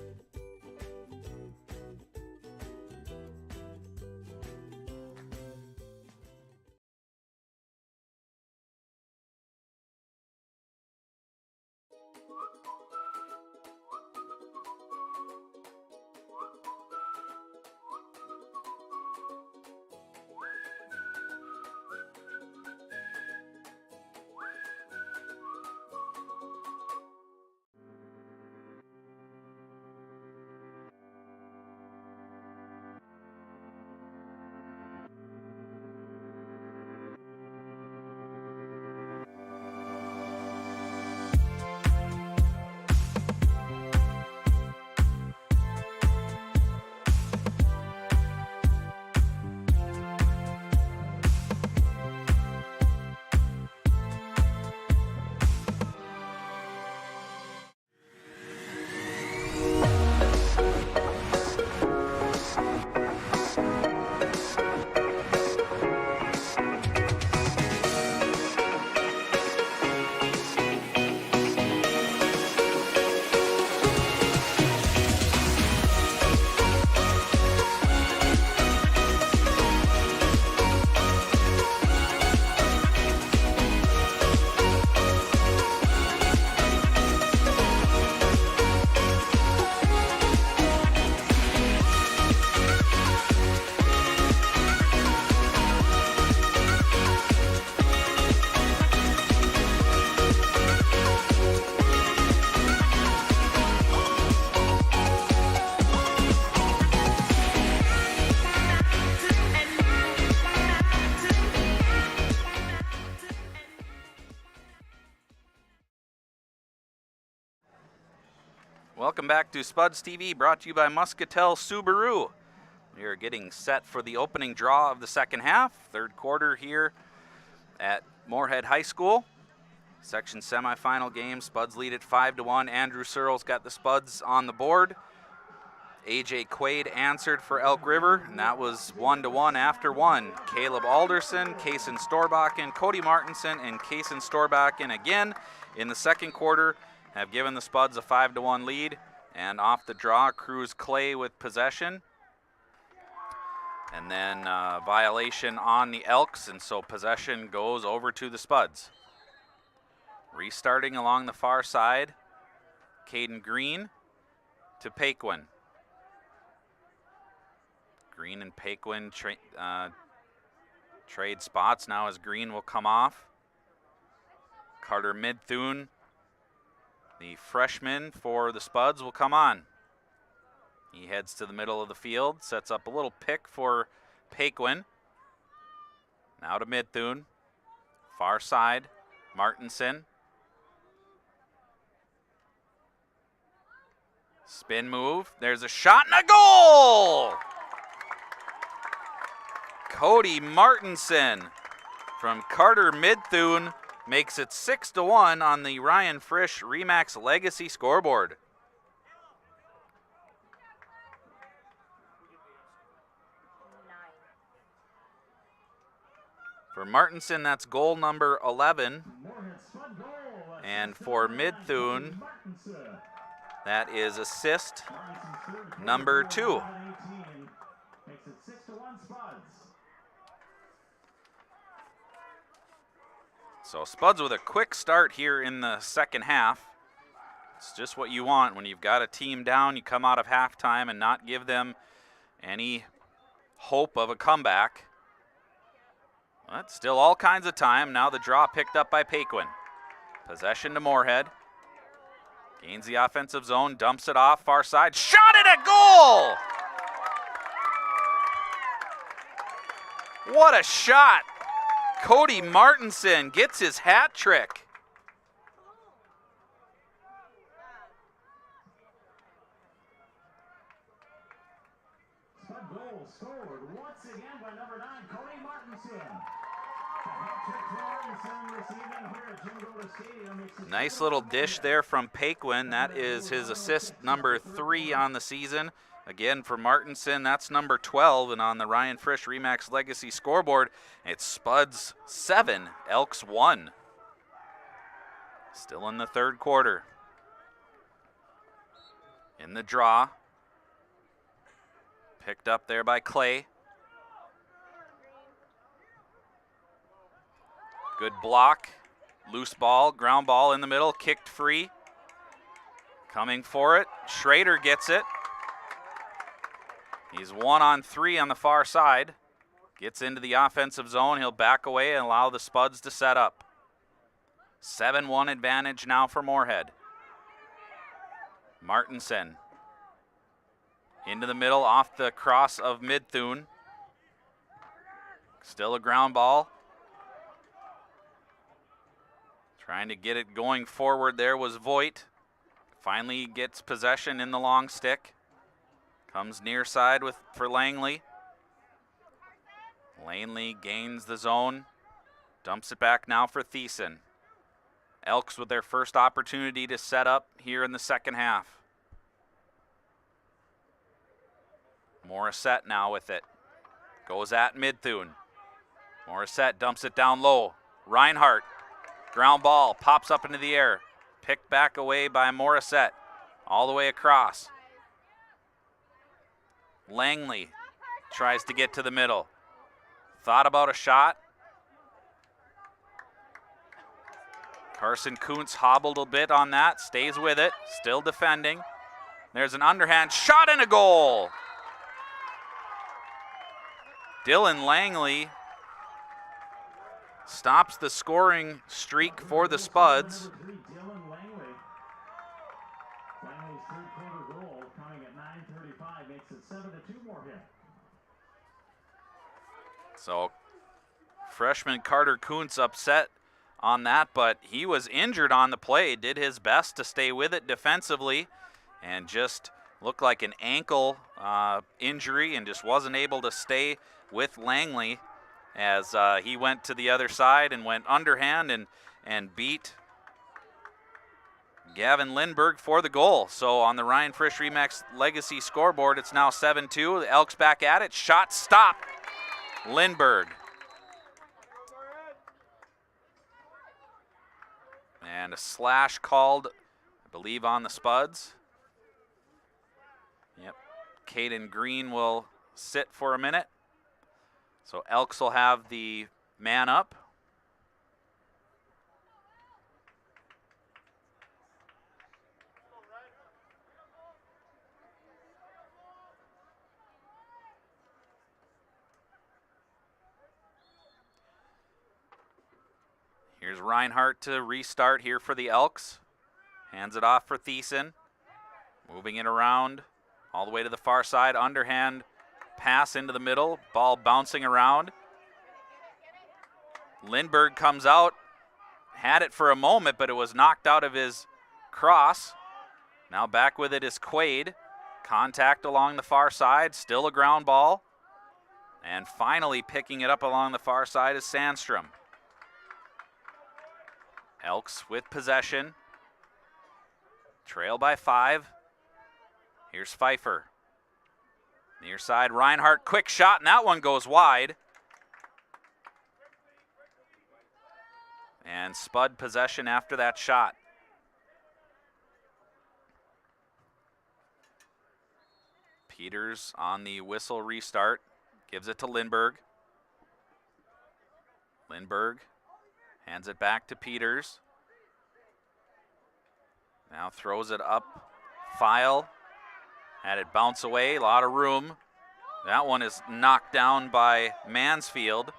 Welcome back to Spuds TV, brought to you by Muscatel Subaru. We are getting set for the opening draw of the second half, third quarter here at Moorhead High School. Section semifinal game, Spuds lead it 5-1. Andrew Searles got the Spuds on the board. AJ Quaid answered for Elk River, and that was 1-1 after one. Caleb Alderson, Kaysen Storbakken, Cody Martinson, and Kaysen Storbakken again in the second quarter have given the Spuds a 5-1 lead. And off the draw, Cruz Clay with possession. And then violation on the Elks, and so possession goes over to the Spuds. Restarting along the far side, Caden Green to Paquin. Green and Paquin trade spots now as Green will come off. Carter Midthune, the freshman for the Spuds, will come on. He heads to the middle of the field, sets up a little pick for Paquin. Now to Midthune. Far side, Martinson. Spin move, there's a shot and a goal! Cody Martinson from Carter Midthune makes it 6-1 on the Ryan Frisch Remax Legacy scoreboard. For Martinson, that's goal number 11. And for Midthune, that is assist number 2. So Spuds with a quick start here in the second half. It's just what you want when you've got a team down. You come out of halftime and not give them any hope of a comeback. But still all kinds of time. Now the draw picked up by Paquin. Possession to Moorhead. Gains the offensive zone, dumps it off, far side, shot at a goal! What a shot! Cody Martinson gets his hat trick. Spud goal scored once again by number 9, Cody Martinson. Nice little dish there from Paquin. That is his assist number 3 on the season. Again, for Martinson, that's number 12. And on the Ryan Frisch Remax Legacy scoreboard, it's Spuds 7, Elks 1. Still in the third quarter. In the draw. Picked up there by Clay. Good block. Loose ball, ground ball in the middle, kicked free. Coming for it. Schrader gets it. He's 1-on-3 on the far side. Gets into the offensive zone. He'll back away and allow the Spuds to set up. 7-1 advantage now for Moorhead. Martinson. Into the middle off the cross of Midthune. Still a ground ball. Trying to get it going forward there was Voigt. Finally gets possession in the long stick. Comes near side for Langley. Langley gains the zone. Dumps it back now for Thiessen. Elks with their first opportunity to set up here in the second half. Morissette now with it. Goes at Midthune. Morissette dumps it down low. Reinhardt. Ground ball. Pops up into the air. Picked back away by Morissette. All the way across. Langley tries to get to the middle. Thought about a shot. Carson Kuntz hobbled a bit on that. Stays with it. Still defending. There's an underhand shot and a goal. Dylan Langley stops the scoring streak for the Spuds. Langley's third-quarter goal coming at 9:35 makes it 7-2 Moorhead. So freshman Carter Kuntz upset on that, but he was injured on the play, did his best to stay with it defensively, and just looked like an ankle injury and just wasn't able to stay with Langley as he went to the other side and went underhand and beat Gavin Lindbergh for the goal. So on the Ryan Frisch Remax Legacy scoreboard, it's now 7-2. The Elks back at it. Shot stopped. Lindbergh. And a slash called, I believe, on the Spuds. Yep. Caden Green will sit for a minute. So Elks will have the man up. Here's Reinhardt to restart here for the Elks. Hands it off for Thiessen. Moving it around all the way to the far side. Underhand pass into the middle. Ball bouncing around. Lindbergh comes out. Had it for a moment, but it was knocked out of his cross. Now back with it is Quaid. Contact along the far side. Still a ground ball. And finally picking it up along the far side is Sandstrom. Elks with possession. Trail by 5. Here's Pfeiffer. Near side, Reinhardt, quick shot, and that one goes wide. And Spud possession after that shot. Peters on the whistle restart. Gives it to Lindbergh. Lindbergh hands it back to Peters. Now throws it up. File. Had it bounce away. A lot of room. That one is knocked down by Mansfield.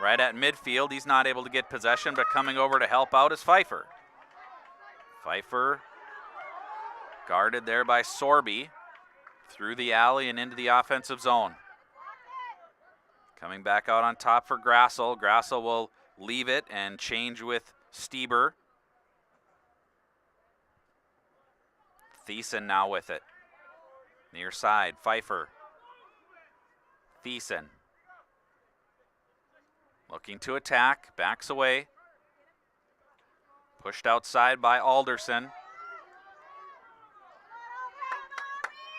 Right at midfield. He's not able to get possession, but coming over to help out is Pfeiffer. Pfeiffer guarded there by Sorby. Through the alley and into the offensive zone. Coming back out on top for Grassel. Grassel will leave it and change with Stieber. Thiessen now with it. Near side, Pfeiffer. Thiessen. Looking to attack, backs away. Pushed outside by Alderson.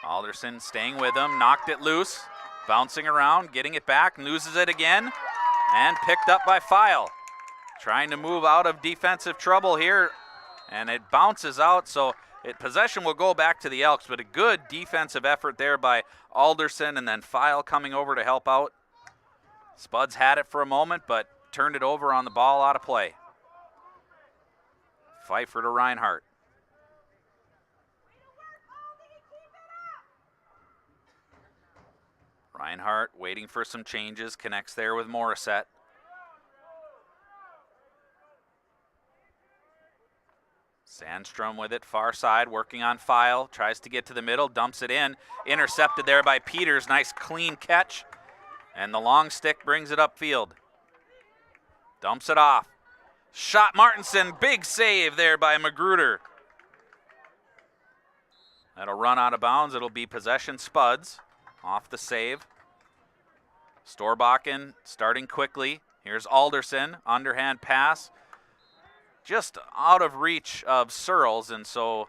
Alderson staying with him, knocked it loose. Bouncing around, getting it back, loses it again. And picked up by File. Trying to move out of defensive trouble here. And it bounces out, so possession will go back to the Elks, but a good defensive effort there by Alderson, and then File coming over to help out. Spuds had it for a moment, but turned it over on the ball out of play. Pfeiffer to Reinhardt. Reinhardt waiting for some changes, connects there with Morissette. Sandstrom with it, far side, working on File, tries to get to the middle, dumps it in, intercepted there by Peters, nice clean catch, and the long stick brings it upfield. Dumps it off. Shot Martinson, big save there by Magruder. That'll run out of bounds, it'll be possession Spuds. Off the save. Storbakken starting quickly. Here's Alderson, underhand pass. Just out of reach of Searles, and so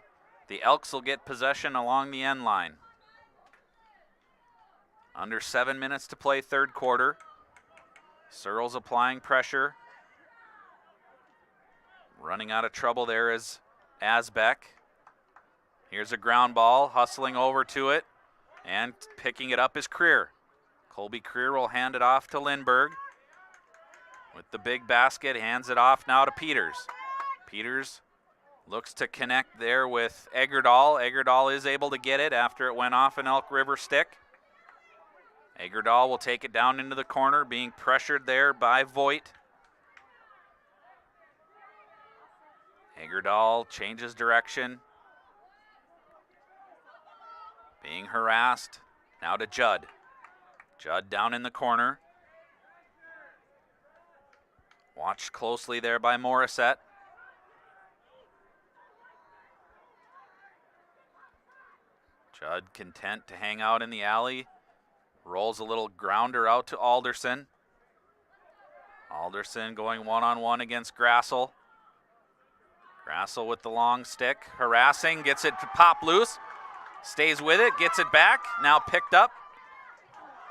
the Elks will get possession along the end line. Under 7 minutes to play third quarter. Searles applying pressure. Running out of trouble there is Asbeck. Here's a ground ball, hustling over to it. And picking it up is Creer. Colby Creer will hand it off to Lindbergh. With the big basket, hands it off now to Peters. Peters looks to connect there with Eggerdahl. Eggerdahl is able to get it after it went off an Elk River stick. Eggerdahl will take it down into the corner, being pressured there by Voigt. Eggerdahl changes direction. Being harassed. Now to Judd. Judd down in the corner. Watched closely there by Morissette. Judd content to hang out in the alley. Rolls a little grounder out to Alderson. Alderson going one-on-one against Grassel. Grassel with the long stick, harassing, gets it to pop loose. Stays with it, gets it back, now picked up.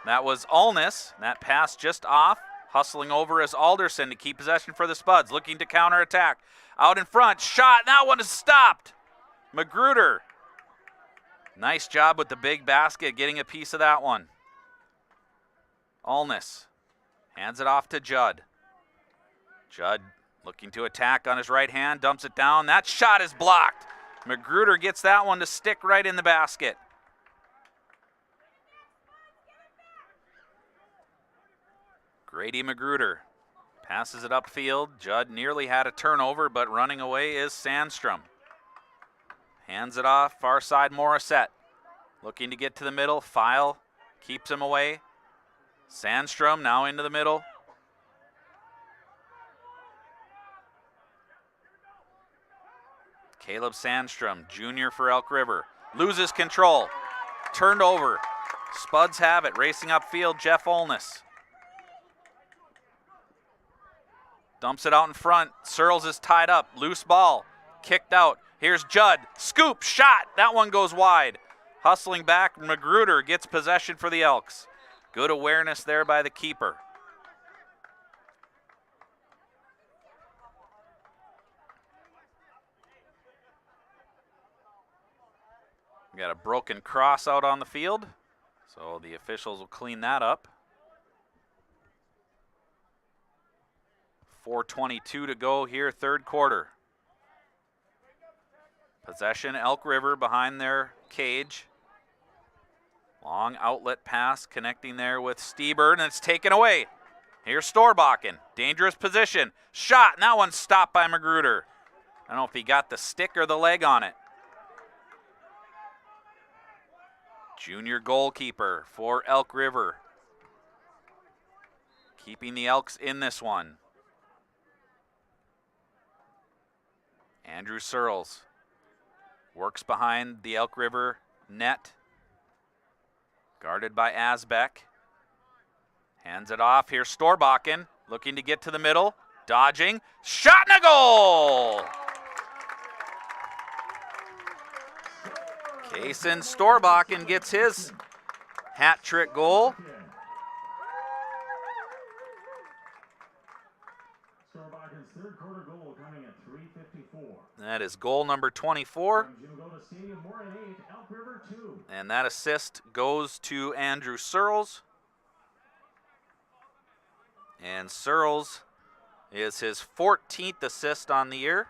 That was Ulness. That pass just off. Hustling over is Alderson to keep possession for the Spuds, looking to counterattack. Out in front, shot, that one is stopped. Magruder. Nice job with the big basket, getting a piece of that one. Ulness hands it off to Judd. Judd looking to attack on his right hand, dumps it down. That shot is blocked. Magruder gets that one to stick right in the basket. Grady Magruder passes it upfield. Judd nearly had a turnover, but running away is Sandstrom. Hands it off, far side Morissette. Looking to get to the middle, File keeps him away. Sandstrom now into the middle. Caleb Sandstrom, junior for Elk River, loses control. Turned over. Spuds have it, racing upfield, Jeff Olness. Dumps it out in front. Searles is tied up. Loose ball. Kicked out. Here's Judd. Scoop. Shot. That one goes wide. Hustling back. Magruder gets possession for the Elks. Good awareness there by the keeper. We got a broken cross out on the field, so the officials will clean that up. 4:22 to go here, third quarter. Possession, Elk River behind their cage. Long outlet pass connecting there with Stieber, and it's taken away. Here's Storbakken, dangerous position. Shot, and that one's stopped by Magruder. I don't know if he got the stick or the leg on it. Junior goalkeeper for Elk River. Keeping the Elks in this one. Andrew Searles works behind the Elk River net. Guarded by Asbeck. Hands it off. Here's Storbakken looking to get to the middle. Dodging. Shot and a goal! Kason Storbakken gets his hat trick goal. Storbakken's third quarter goal coming at 3:54. That is goal number 24. Stadium, Moorhead 8, Elk River 2. And that assist goes to Andrew Searles. And Searles is his 14th assist on the year.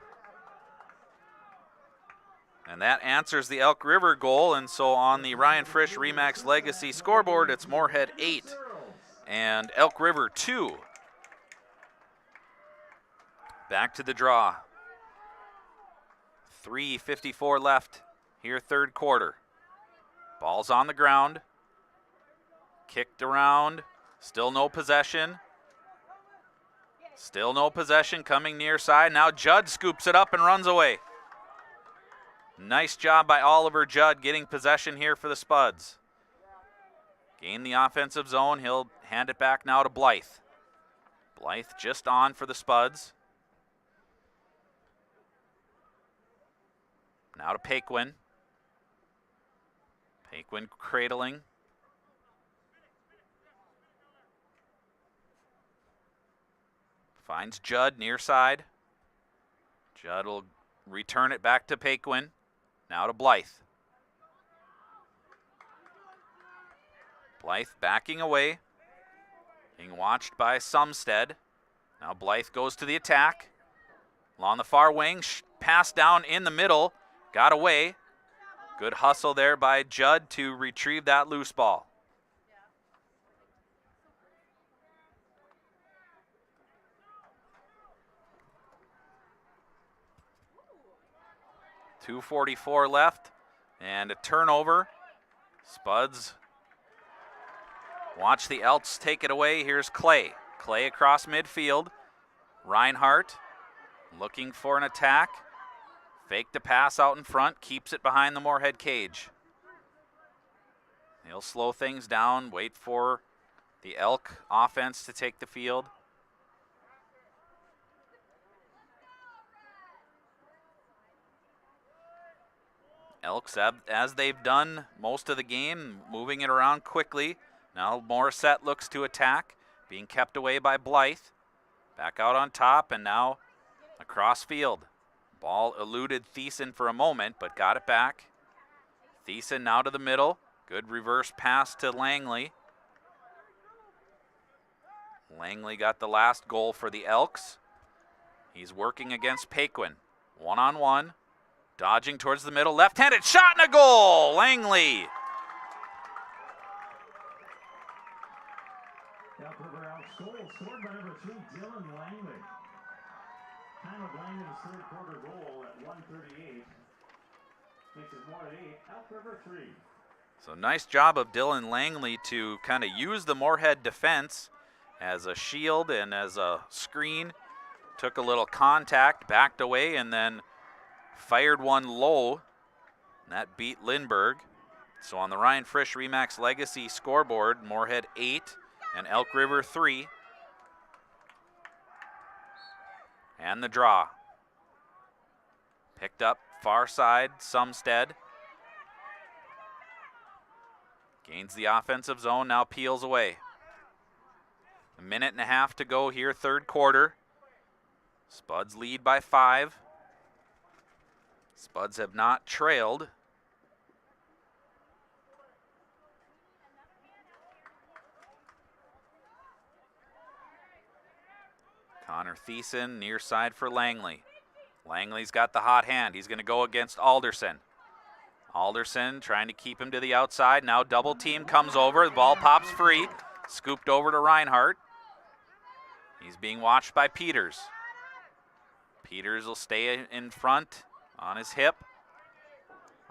And that answers the Elk River goal. And so on the Ryan Frisch Remax Legacy scoreboard, it's Moorhead 8 and Elk River 2. Back to the draw. 3:54 left here, third quarter. Ball's on the ground. Kicked around. Still no possession. Still no possession coming near side. Now Judd scoops it up and runs away. Nice job by Oliver Judd getting possession here for the Spuds. Gain the offensive zone. He'll hand it back now to Blythe. Blythe just on for the Spuds. Now to Paquin. Paquin cradling. Finds Judd near side. Judd will return it back to Paquin. Now to Blythe. Blythe backing away. Being watched by Sumstead. Now Blythe goes to the attack. Along the far wing. Pass down in the middle. Got away. Good hustle there by Judd to retrieve that loose ball. .244 left and a turnover. Spuds watch the Elks take it away. Here's Clay. Clay across midfield. Reinhardt looking for an attack. Faked a pass out in front, keeps it behind the Moorhead cage. He'll slow things down, wait for the Elk offense to take the field. Elks, as they've done most of the game, moving it around quickly. Now Morissette looks to attack, being kept away by Blythe. Back out on top, and now across field. Ball eluded Thiessen for a moment, but got it back. Thiessen now to the middle. Good reverse pass to Langley. Langley got the last goal for the Elks. He's working against Paquin. One-on-one. Dodging towards the middle. Left-handed shot and a goal! Langley. Elk River Elks goal scored by number 2, Dylan Langley. Time of Langley's third quarter goal at 1:38. Makes it Moorhead 8, Elk River 3. So nice job of Dylan Langley to kind of use the Moorhead defense as a shield and as a screen. Took a little contact, backed away, and then fired one low. And that beat Lindbergh. So on the Ryan Frisch Remax Legacy scoreboard, Moorhead 8 and Elk River 3. And the draw. Picked up far side, Sumstead. Gains the offensive zone, now peels away. A minute and a half to go here, third quarter. Spuds lead by 5. Spuds have not trailed. Connor Thiessen, near side for Langley. Langley's got the hot hand. He's going to go against Alderson. Alderson trying to keep him to the outside. Now double team comes over. The ball pops free. Scooped over to Reinhardt. He's being watched by Peters. Peters will stay in front on his hip.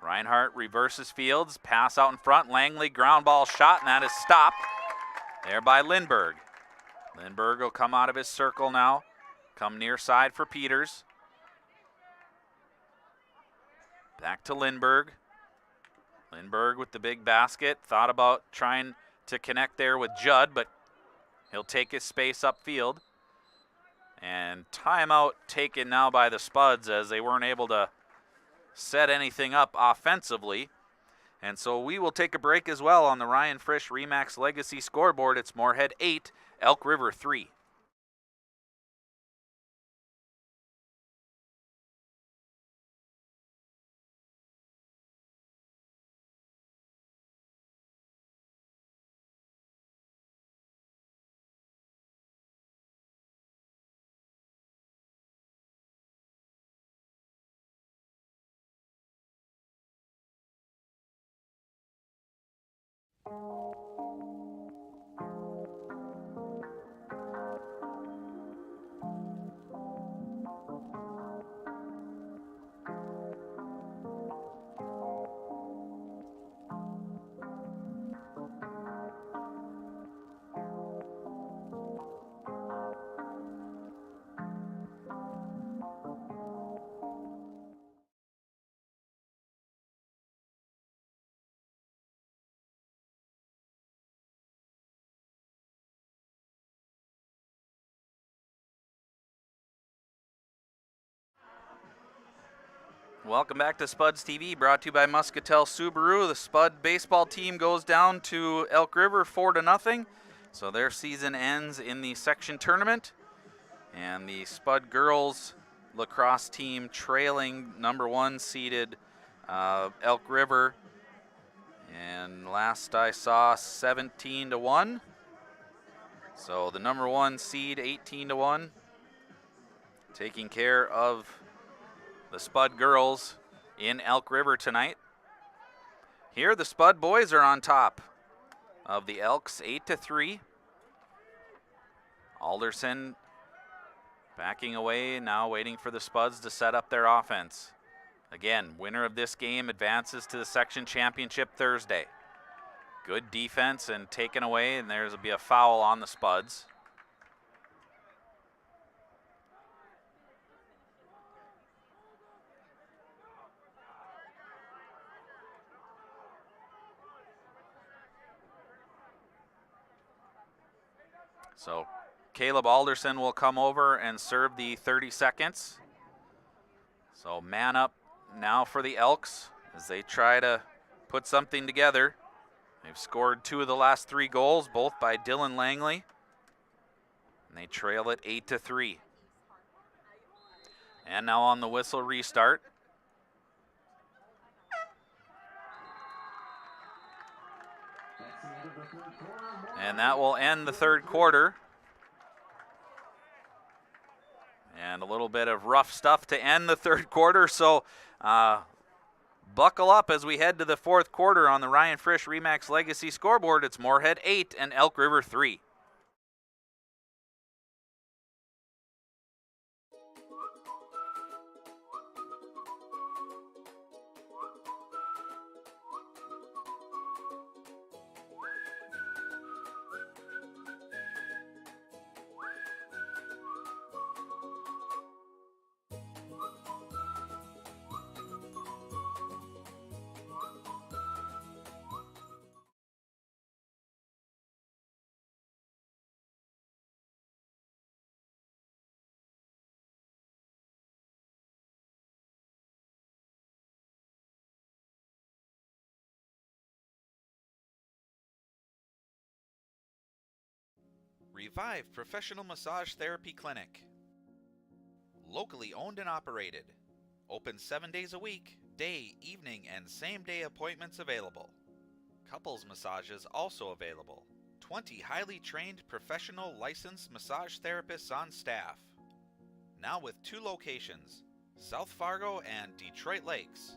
Reinhardt reverses fields. Pass out in front. Langley ground ball shot, and that is stopped there by Lindbergh. Lindbergh will come out of his circle now. Come near side for Peters. Back to Lindbergh. Lindbergh with the big basket. Thought about trying to connect there with Judd, but he'll take his space upfield. And timeout taken now by the Spuds as they weren't able to set anything up offensively. And so we will take a break as well on the Ryan Frisch Remax Legacy scoreboard. It's Moorhead 8, Elk River 3. Welcome back to Spuds TV, brought to you by Muscatel Subaru. The Spud baseball team goes down to Elk River 4-0. So their season ends in the section tournament. And the Spud girls lacrosse team trailing number 1 seeded Elk River. And last I saw, 17-1. So the number 1 seed, 18-1, taking care of the Spud girls in Elk River tonight. Here the Spud boys are on top of the Elks, 8-3. Alderson backing away, now waiting for the Spuds to set up their offense. Again, winner of this game advances to the section championship Thursday. Good defense and taken away, and there's will be a foul on the Spuds. So Caleb Alderson will come over and serve the 30 seconds. So man up now for the Elks as they try to put something together. They've scored 2 of the last 3 goals, both by Dylan Langley. And they trail it 8-3. And now on the whistle restart. And that will end the third quarter. And a little bit of rough stuff to end the third quarter. So buckle up as we head to the fourth quarter on the Ryan Frisch Remax Legacy scoreboard. It's Moorhead 8 and Elk River 3. Revive Professional Massage Therapy Clinic. Locally owned and operated. Open 7 days a week, day, evening, and same-day appointments available. Couples massages also available. 20 highly trained professional licensed massage therapists on staff. Now with 2 locations, South Fargo and Detroit Lakes.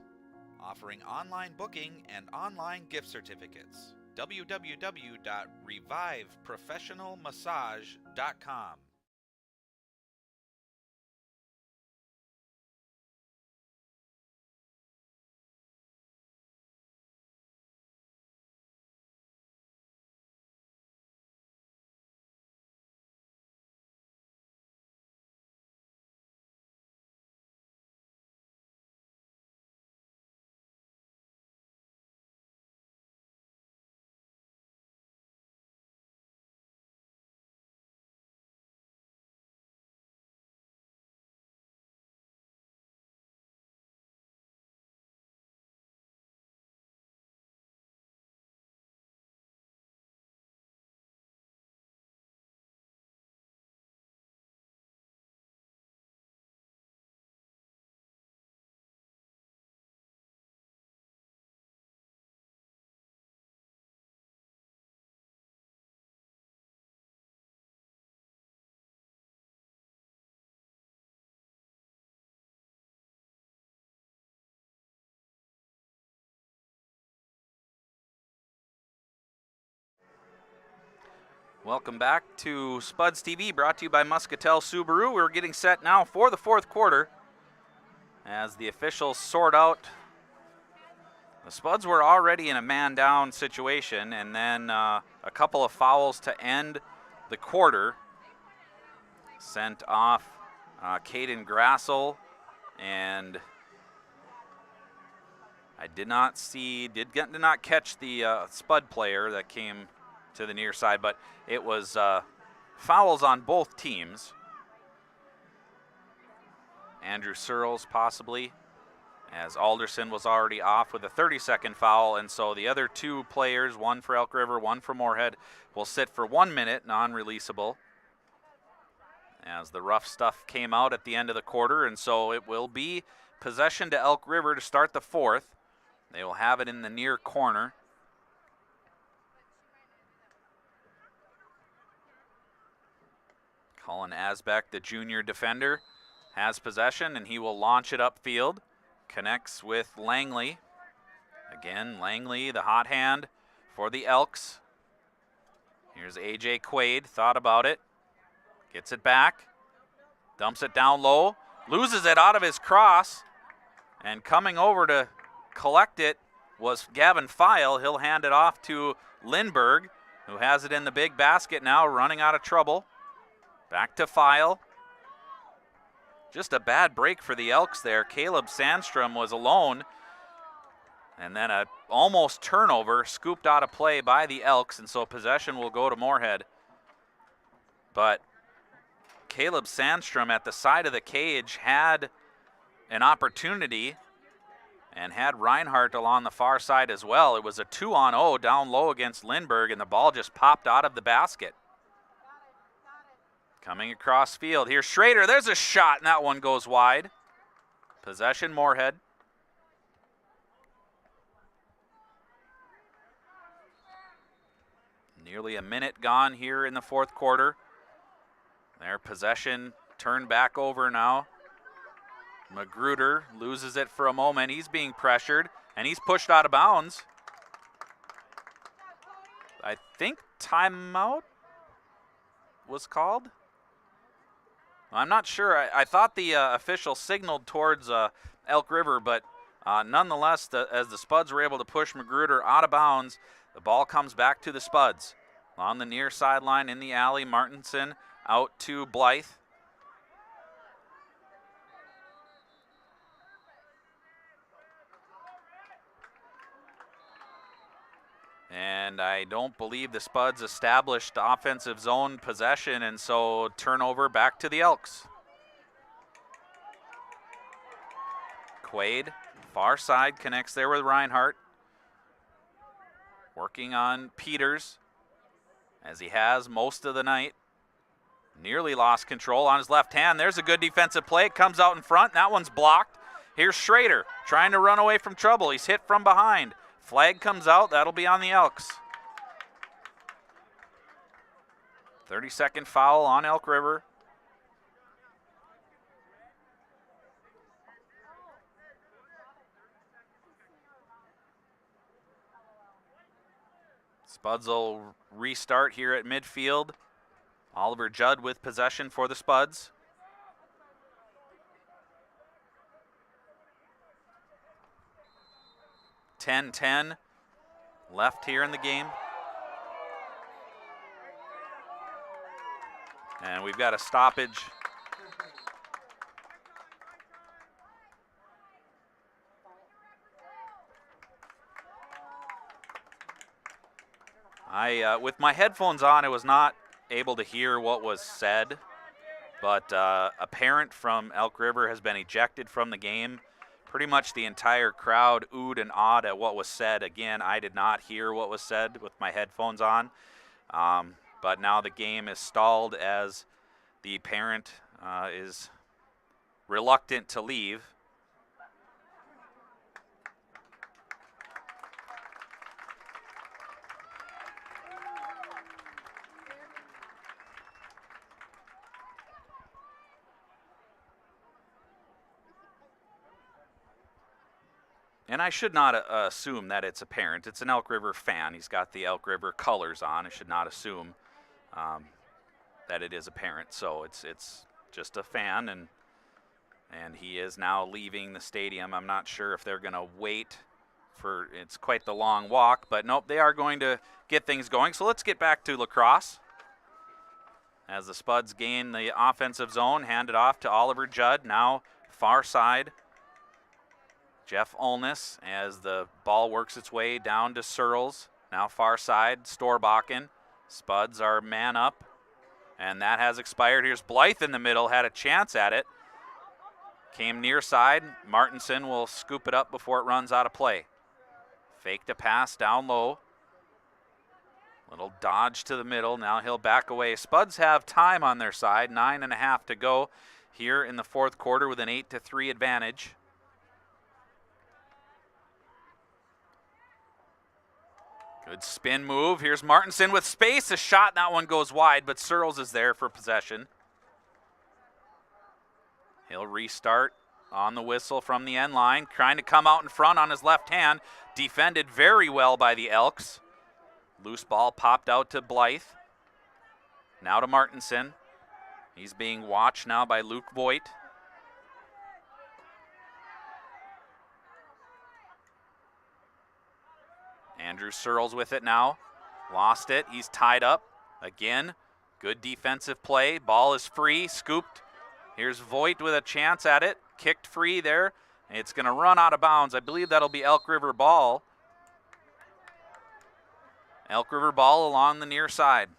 Offering online booking and online gift certificates. www.reviveprofessionalmassage.com. Welcome back to Spuds TV, brought to you by Muscatel Subaru. We're getting set now for the fourth quarter as the officials sort out. The Spuds were already in a man-down situation, and then a couple of fouls to end the quarter sent off Caden Grassel, and I did not catch the Spud player that came to the near side, but it was fouls on both teams. Andrew Searles possibly, as Alderson was already off with a 30-second foul, and so the other 2 players, one for Elk River, one for Moorhead, will sit for 1 minute, non-releasable, as the rough stuff came out at the end of the quarter, and so it will be possession to Elk River to start the fourth. They will have it in the near corner. Colin Asbeck, the junior defender, has possession, and he will launch it upfield. Connects with Langley. Again, Langley, the hot hand for the Elks. Here's A.J. Quaid, thought about it. Gets it back. Dumps it down low. Loses it out of his cross. And coming over to collect it was Gavin Feil. He'll hand it off to Lindberg, who has it in the big basket now, running out of trouble. Back to Feil. Just a bad break for the Elks there. Caleb Sandstrom was alone. And then a almost turnover scooped out of play by the Elks, and so possession will go to Moorhead. but Caleb Sandstrom at the side of the cage had an opportunity and had Reinhardt along the far side as well. It was a 2-on-0 down low against Lindbergh, and the ball just popped out of the basket. Coming across field, here's Schrader. There's a shot, and that one goes wide. Possession, Moorhead. Nearly a minute gone here in the fourth quarter. Their possession turned back over now. Magruder loses it for a moment. He's being pressured, and he's pushed out of bounds. I think timeout was called. I'm not sure. I thought the official signaled towards Elk River, but nonetheless, as the Spuds were able to push Magruder out of bounds, the ball comes back to the Spuds. On the near sideline in the alley, Martinson out to Blythe. And I don't believe the Spuds established offensive zone possession, and so turnover back to the Elks. Quaid, far side, connects there with Reinhardt. Working on Peters, as he has most of the night. Nearly lost control on his left hand. There's a good defensive play. It comes out in front. That one's blocked. Here's Schrader trying to run away from trouble. He's hit from behind. Flag comes out. That'll be on the Elks. 30-second foul on Elk River. Spuds will restart here at midfield. Oliver Judd with possession for the Spuds. .10 left here in the game. And we've got a stoppage. With my headphones on, I was not able to hear what was said, but a parent from Elk River has been ejected from the game. Pretty much the entire crowd oohed and awed at what was said. Again, I did not hear what was said with my headphones on, but now the game is stalled as the parent is reluctant to leave. And I should not assume that it's a parent. It's an Elk River fan. He's got the Elk River colors on. I should not assume that it is a parent. So it's just a fan, and he is now leaving the stadium. I'm not sure if they're going to wait for, it's quite the long walk, but nope, they are going to get things going. So let's get back to lacrosse. As the Spuds gain the offensive zone, hand it off to Oliver Judd, now far side. Jeff Ulness as the ball works its way down to Searles. Now far side, Storbakken. Spuds are man up, and that has expired. Here's Blythe in the middle, had a chance at it. Came near side. Martinson will scoop it up before it runs out of play. Faked a pass down low. Little dodge to the middle. Now he'll back away. Spuds have time on their side. 9.5 to go here in the fourth quarter with an 8-3 advantage. Good spin move. Here's Martinson with space. A shot, that one goes wide, but Searles is there for possession. He'll restart on the whistle from the end line, trying to come out in front on his left hand. Defended very well by the Elks. Loose ball popped out to Blythe. Now to Martinson. He's being watched now by Luke Voigt. Andrew Searles with it now. Lost it. He's tied up. Again, good defensive play. Ball is free. Scooped. Here's Voigt with a chance at it. Kicked free there. It's going to run out of bounds. I believe that'll be Elk River ball. Elk River ball along the near side.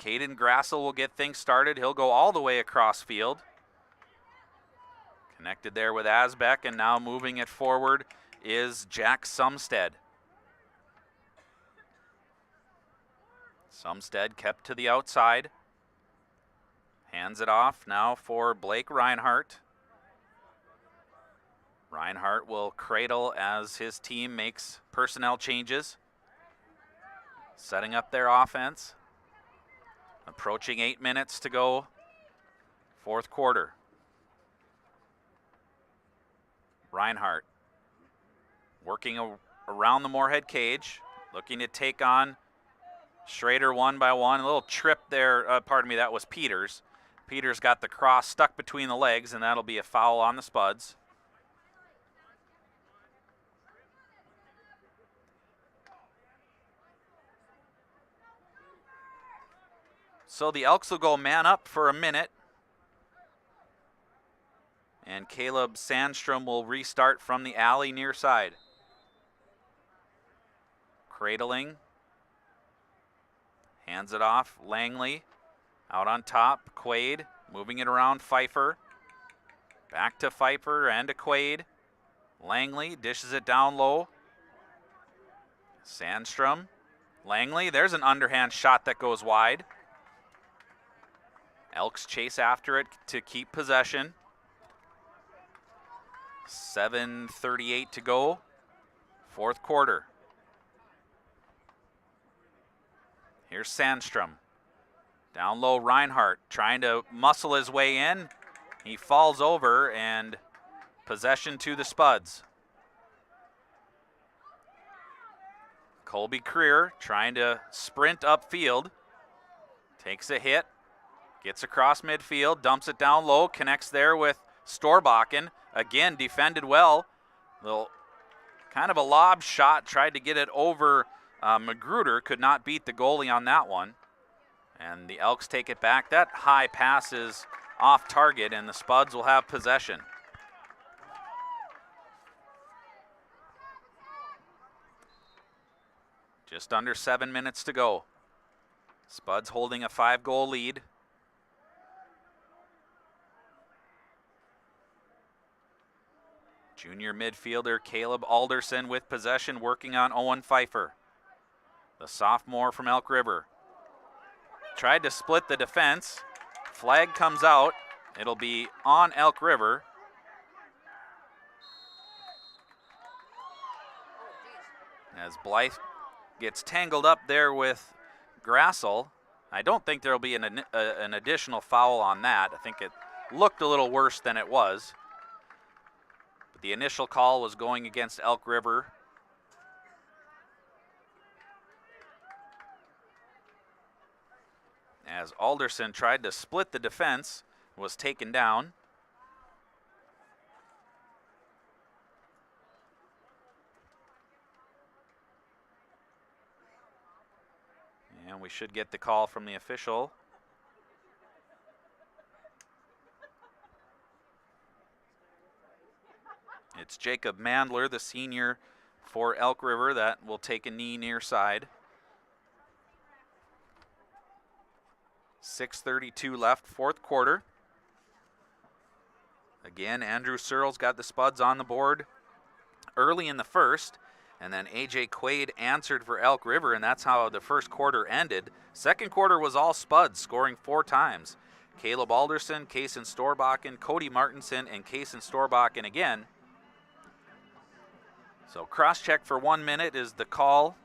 Caden Grassel will get things started. He'll go all the way across field. Connected there with Asbeck, and now moving it forward is Jack Sumstead. Sumstead kept to the outside. Hands it off now for Blake Reinhardt. Reinhardt will cradle as his team makes personnel changes. Setting up their offense. Approaching 8 minutes to go, fourth quarter. Reinhardt working around the Moorhead cage, looking to take on Schrader one by one. A little trip there, that was Peters. Peters got the cross stuck between the legs, and that'll be a foul on the Spuds. So the Elks will go man up for a minute. And Caleb Sandstrom will restart from the alley near side. Cradling. Hands it off. Langley out on top. Quaid moving it around Pfeiffer. Back to Pfeiffer and to Quaid. Langley dishes it down low. Sandstrom. Langley. There's an underhand shot that goes wide. Elks chase after it to keep possession. 7:38 to go, fourth quarter. Here's Sandstrom. Down low, Reinhardt trying to muscle his way in. He falls over, and possession to the Spuds. Colby Creer trying to sprint upfield. Takes a hit. Gets across midfield, dumps it down low, connects there with Storbakken. Again, defended well. Little kind of a lob shot, tried to get it over Magruder, could not beat the goalie on that one. And the Elks take it back. That high pass is off target, and the Spuds will have possession. Just under 7 minutes to go. Spuds holding a 5-goal lead. Junior midfielder Caleb Alderson with possession, working on Owen Pfeiffer. The sophomore from Elk River. Tried to split the defense. Flag comes out. It'll be on Elk River. As Blythe gets tangled up there with Grassel. I don't think there'll be an additional foul on that. I think it looked a little worse than it was. The initial call was going against Elk River. As Alderson tried to split the defense, was taken down. And we should get the call from the official. It's Jacob Mandler, the senior for Elk River, that will take a knee near side. 6:32 left, fourth quarter. Again, Andrew Searles got the Spuds on the board early in the first, and then A.J. Quaid answered for Elk River, and that's how the first quarter ended. Second quarter was all Spuds, scoring 4 times. Caleb Alderson, Kaysen Storbakken, Cody Martinson, and Kaysen Storbakken again. So cross-check for 1 minute is the call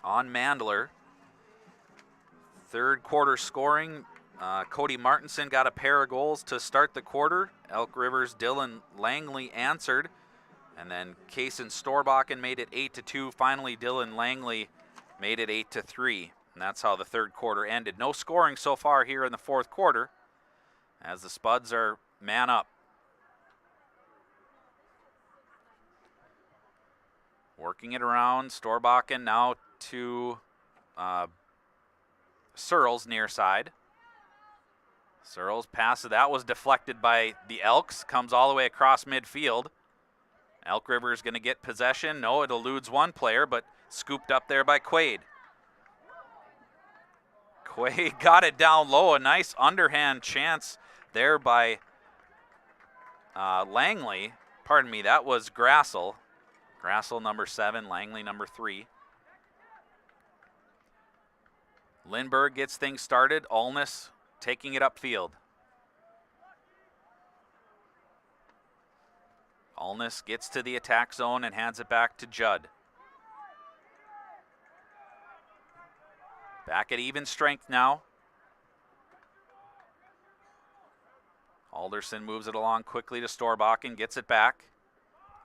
on Mandler. Third quarter scoring, Cody Martinson got a pair of goals to start the quarter. Elk River's Dylan Langley answered. And then Kaysen Storbakken made it 8-2. Finally, Dylan Langley made it 8-3. And that's how the third quarter ended. No scoring so far here in the fourth quarter as the Spuds are man up. Working it around, Storbakken now to Searles near side. Searles pass, that was deflected by the Elks, comes all the way across midfield. Elk River is going to get possession. No, it eludes one player, but scooped up there by Quaid. Quay got it down low. A nice underhand chance there by Langley. Pardon me, that was Grassel. Grassel number 7, Langley number 3. Lindbergh gets things started. Alness taking it upfield. Alness gets to the attack zone and hands it back to Judd. Back at even strength now. Alderson moves it along quickly to Storbakken, gets it back.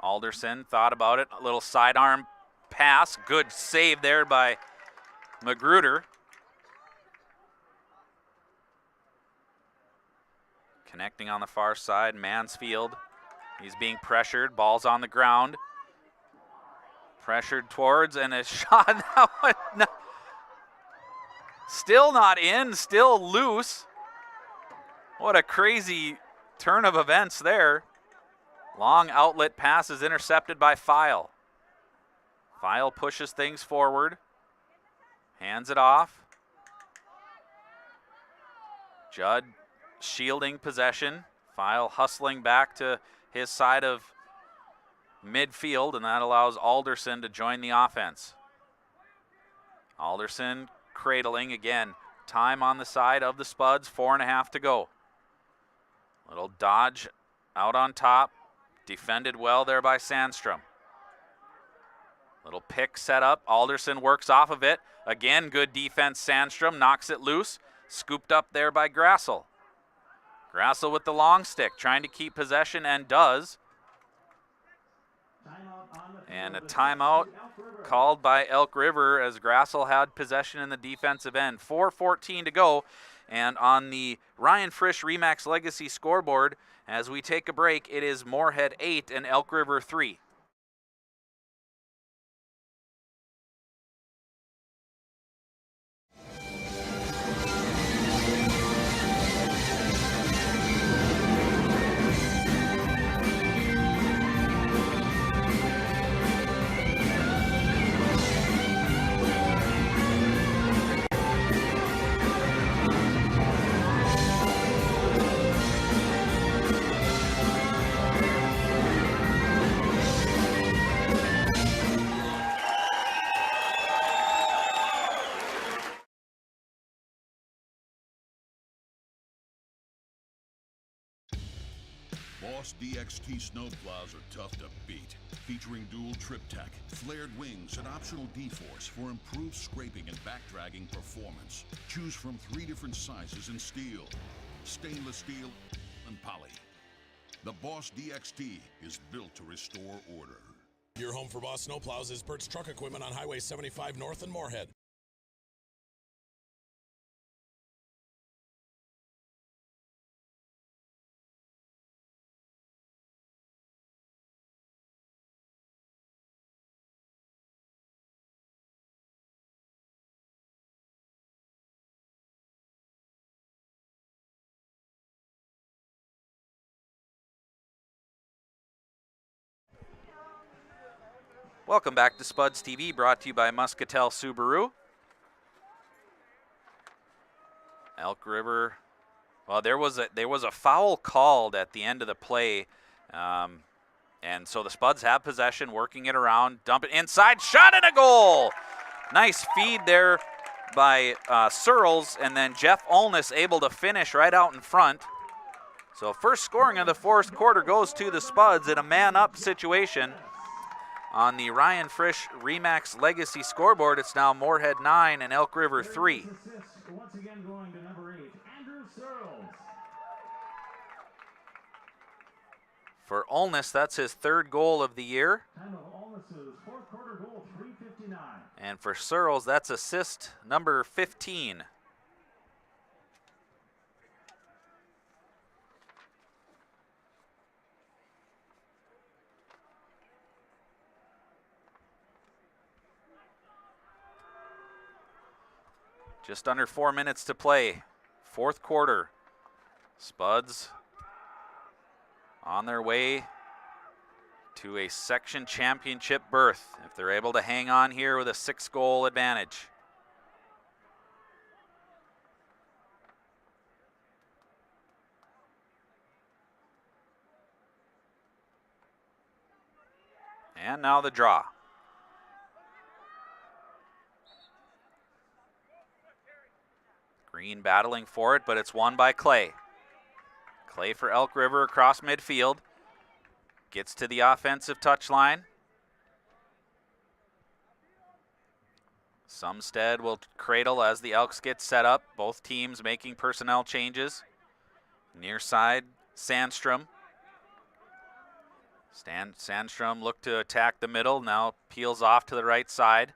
Alderson thought about it, a little sidearm pass. Good save there by Magruder. Connecting on the far side, Mansfield. He's being pressured, ball's on the ground. Pressured towards, and a shot. That one, no. Still not in, still loose. What a crazy turn of events there. Long outlet pass is intercepted by File. File pushes things forward. Hands it off. Judd shielding possession. File hustling back to his side of midfield, and that allows Alderson to join the offense. Alderson cradling again. Time on the side of the Spuds, 4.5 to go. Little dodge out on top. Defended well there by Sandstrom. Little pick set up. Alderson works off of it. Again, good defense. Sandstrom knocks it loose. Scooped up there by Grassel. Grassel with the long stick, trying to keep possession, and does. And a timeout called by Elk River as Grassel had possession in the defensive end. 4:14 to go. And on the Ryan Frisch Remax Legacy scoreboard, as we take a break, it is Moorhead 8 and Elk River 3. Boss DXT snowplows are tough to beat. Featuring dual trip tech, flared wings, and optional D-force for improved scraping and backdragging performance. Choose from 3 different sizes in steel, stainless steel, and poly. The Boss DXT is built to restore order. Your home for Boss snowplows is Bert's Truck Equipment on Highway 75 North in Moorhead. Welcome back to Spuds TV, brought to you by Muscatel Subaru. Elk River. Well, there was a foul called at the end of the play, and so the Spuds have possession, working it around, dump it inside, shot and a goal. Nice feed there by Searles, and then Jeff Olness able to finish right out in front. So first scoring of the fourth quarter goes to the Spuds in a man-up situation. On the Ryan Frisch Remax Legacy scoreboard, it's now Moorhead 9 and Elk River 3. Once again going to number 8, Andrew Searles. For Olness, that's his 3rd goal of the year. Time of Olness's fourth quarter goal, 3:59. And for Searles, that's assist number 15. Just under 4 minutes to play. Fourth quarter. Spuds on their way to a section championship berth if they're able to hang on here with a 6-goal advantage. And now the draw. Green battling for it, but it's won by Clay. Clay for Elk River across midfield. Gets to the offensive touchline. Sumstead will cradle as the Elks get set up. Both teams making personnel changes. Near side, Sandstrom. Sandstrom looked to attack the middle, now peels off to the right side.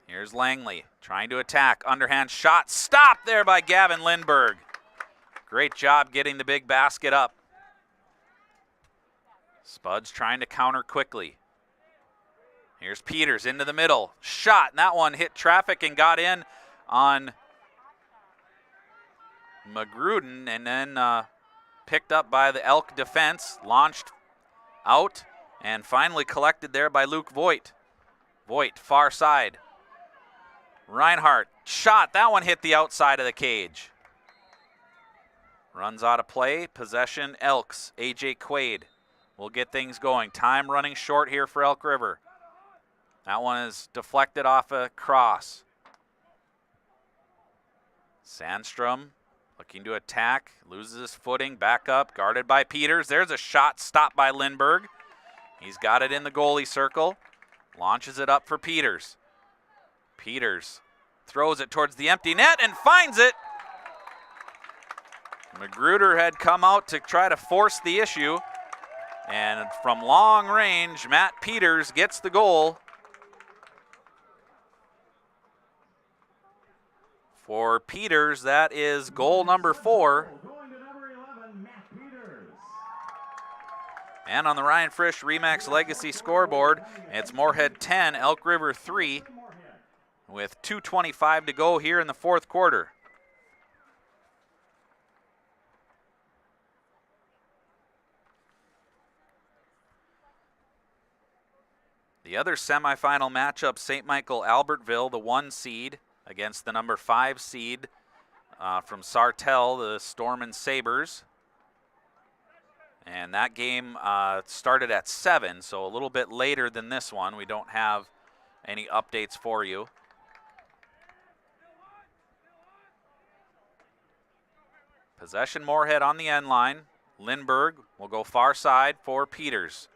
Here's Langley trying to attack. Underhand shot stopped there by Gavin Lindberg. Great job getting the big basket up. Spuds trying to counter quickly. Here's Peters into the middle. Shot, and that one hit traffic and got in on Magruden, and then picked up by the Elk defense, launched out, and finally collected there by Luke Voigt. Voigt, far side. Reinhardt, shot, that one hit the outside of the cage. Runs out of play, possession Elks. AJ Quaid will get things going. Time running short here for Elk River. That one is deflected off a cross. Sandstrom looking to attack, loses his footing, back up, guarded by Peters. There's a shot stopped by Lindberg. He's got it in the goalie circle, launches it up for Peters. Peters throws it towards the empty net and finds it. Magruder had come out to try to force the issue, and from long range, Matt Peters gets the goal. For Peters, that is goal number 4. Going to number 11, Matt Peters. And on the Ryan Frisch Remax Legacy scoreboard, it's Moorhead 10, Elk River 3, with 2:25 to go here in the fourth quarter. The other semifinal matchup, St. Michael Albertville, the 1 seed, against the number 5 seed from Sartell, the Storm and Sabres. And that game started at 7, so a little bit later than this one. We don't have any updates for you. Possession Moorhead on the end line. Lindberg will go far side for Peters.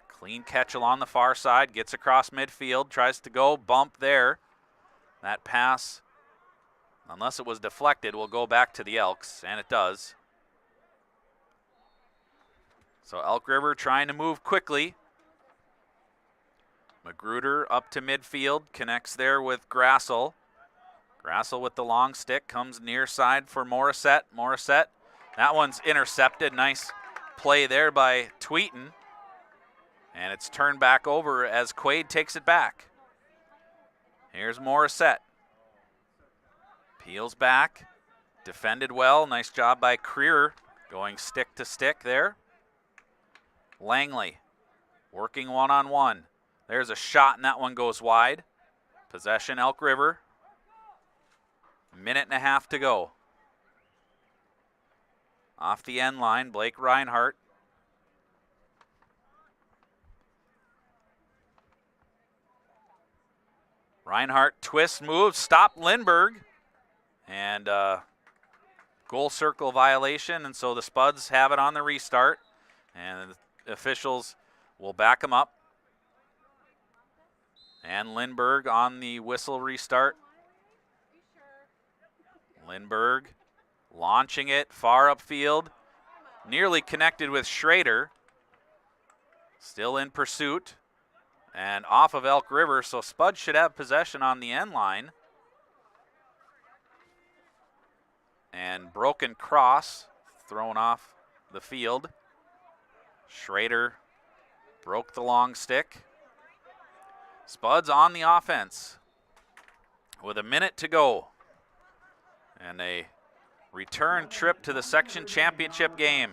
Clean catch along the far side, gets across midfield, tries to go, bump there. That pass, unless it was deflected, will go back to the Elks, and it does. So Elk River trying to move quickly. Magruder up to midfield, connects there with Grassel. Grassel with the long stick, comes near side for Morissette. Morissette, that one's intercepted. Nice play there by Tweeten. And it's turned back over as Quaid takes it back. Here's Morissette. Peels back, defended well. Nice job by Creer, going stick to stick there. Langley working one-on-one. There's a shot, and that one goes wide. Possession Elk River. Minute and a half to go. Off the end line, Blake Reinhardt. Reinhardt twists, moves, stop Lindberg. And goal circle violation, and so the Spuds have it on the restart. And the officials will back them up. And Lindberg on the whistle restart. Lindberg launching it far upfield. Nearly connected with Schrader. Still in pursuit. And off of Elk River, so Spud should have possession on the end line. And broken cross thrown off the field. Schrader broke the long stick. Spuds on the offense with a minute to go. And a return trip to the section championship game.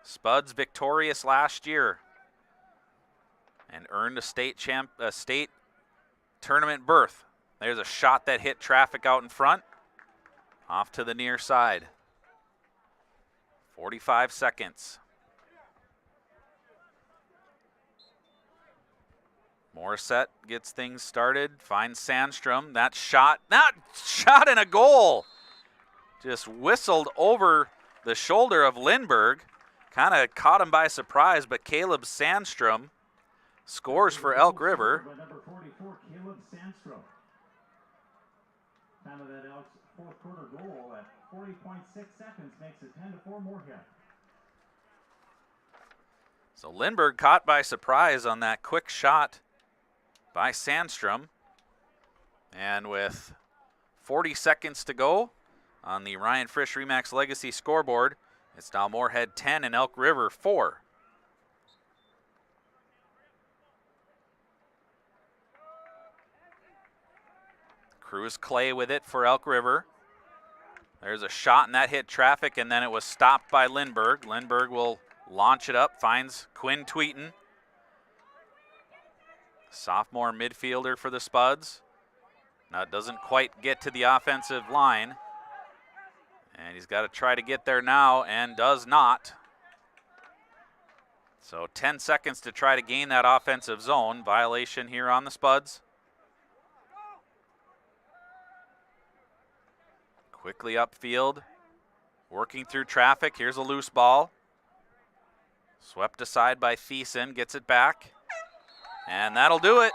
Spuds victorious last year and earned a state tournament berth. There's a shot that hit traffic out in front. Off to the near side. 45 seconds. Morissette gets things started, finds Sandstrom. That shot and a goal. Just whistled over the shoulder of Lindbergh. Kind of caught him by surprise, but Caleb Sandstrom scores for Elk River. By number 44, Caleb Sandstrom. Time of that Elk's fourth quarter goal at 40.6 seconds makes it 10-4 Moorhead. So Lindbergh caught by surprise on that quick shot by Sandstrom. And with 40 seconds to go on the Ryan Frisch Remax Legacy scoreboard, it's now Moorhead 10 and Elk River 4. Cruz Clay with it for Elk River. There's a shot and that hit traffic, and then it was stopped by Lindbergh. Lindbergh will launch it up, finds Quinn Tweeton. Sophomore midfielder for the Spuds. Now doesn't quite get to the offensive line. And he's got to try to get there now and does not. So 10 seconds to try to gain that offensive zone. Violation here on the Spuds. Quickly upfield, working through traffic. Here's a loose ball. Swept aside by Thiessen, gets it back. And that'll do it.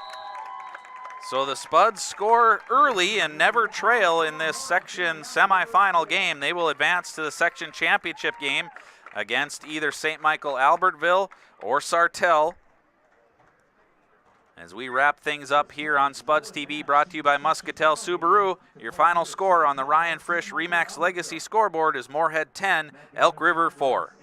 So the Spuds score early and never trail in this section semifinal game. They will advance to the section championship game against either St. Michael Albertville or Sartell. As we wrap things up here on Spuds TV, brought to you by Muscatel Subaru, your final score on the Ryan Frisch Remax Legacy scoreboard is Moorhead 10, Elk River 4.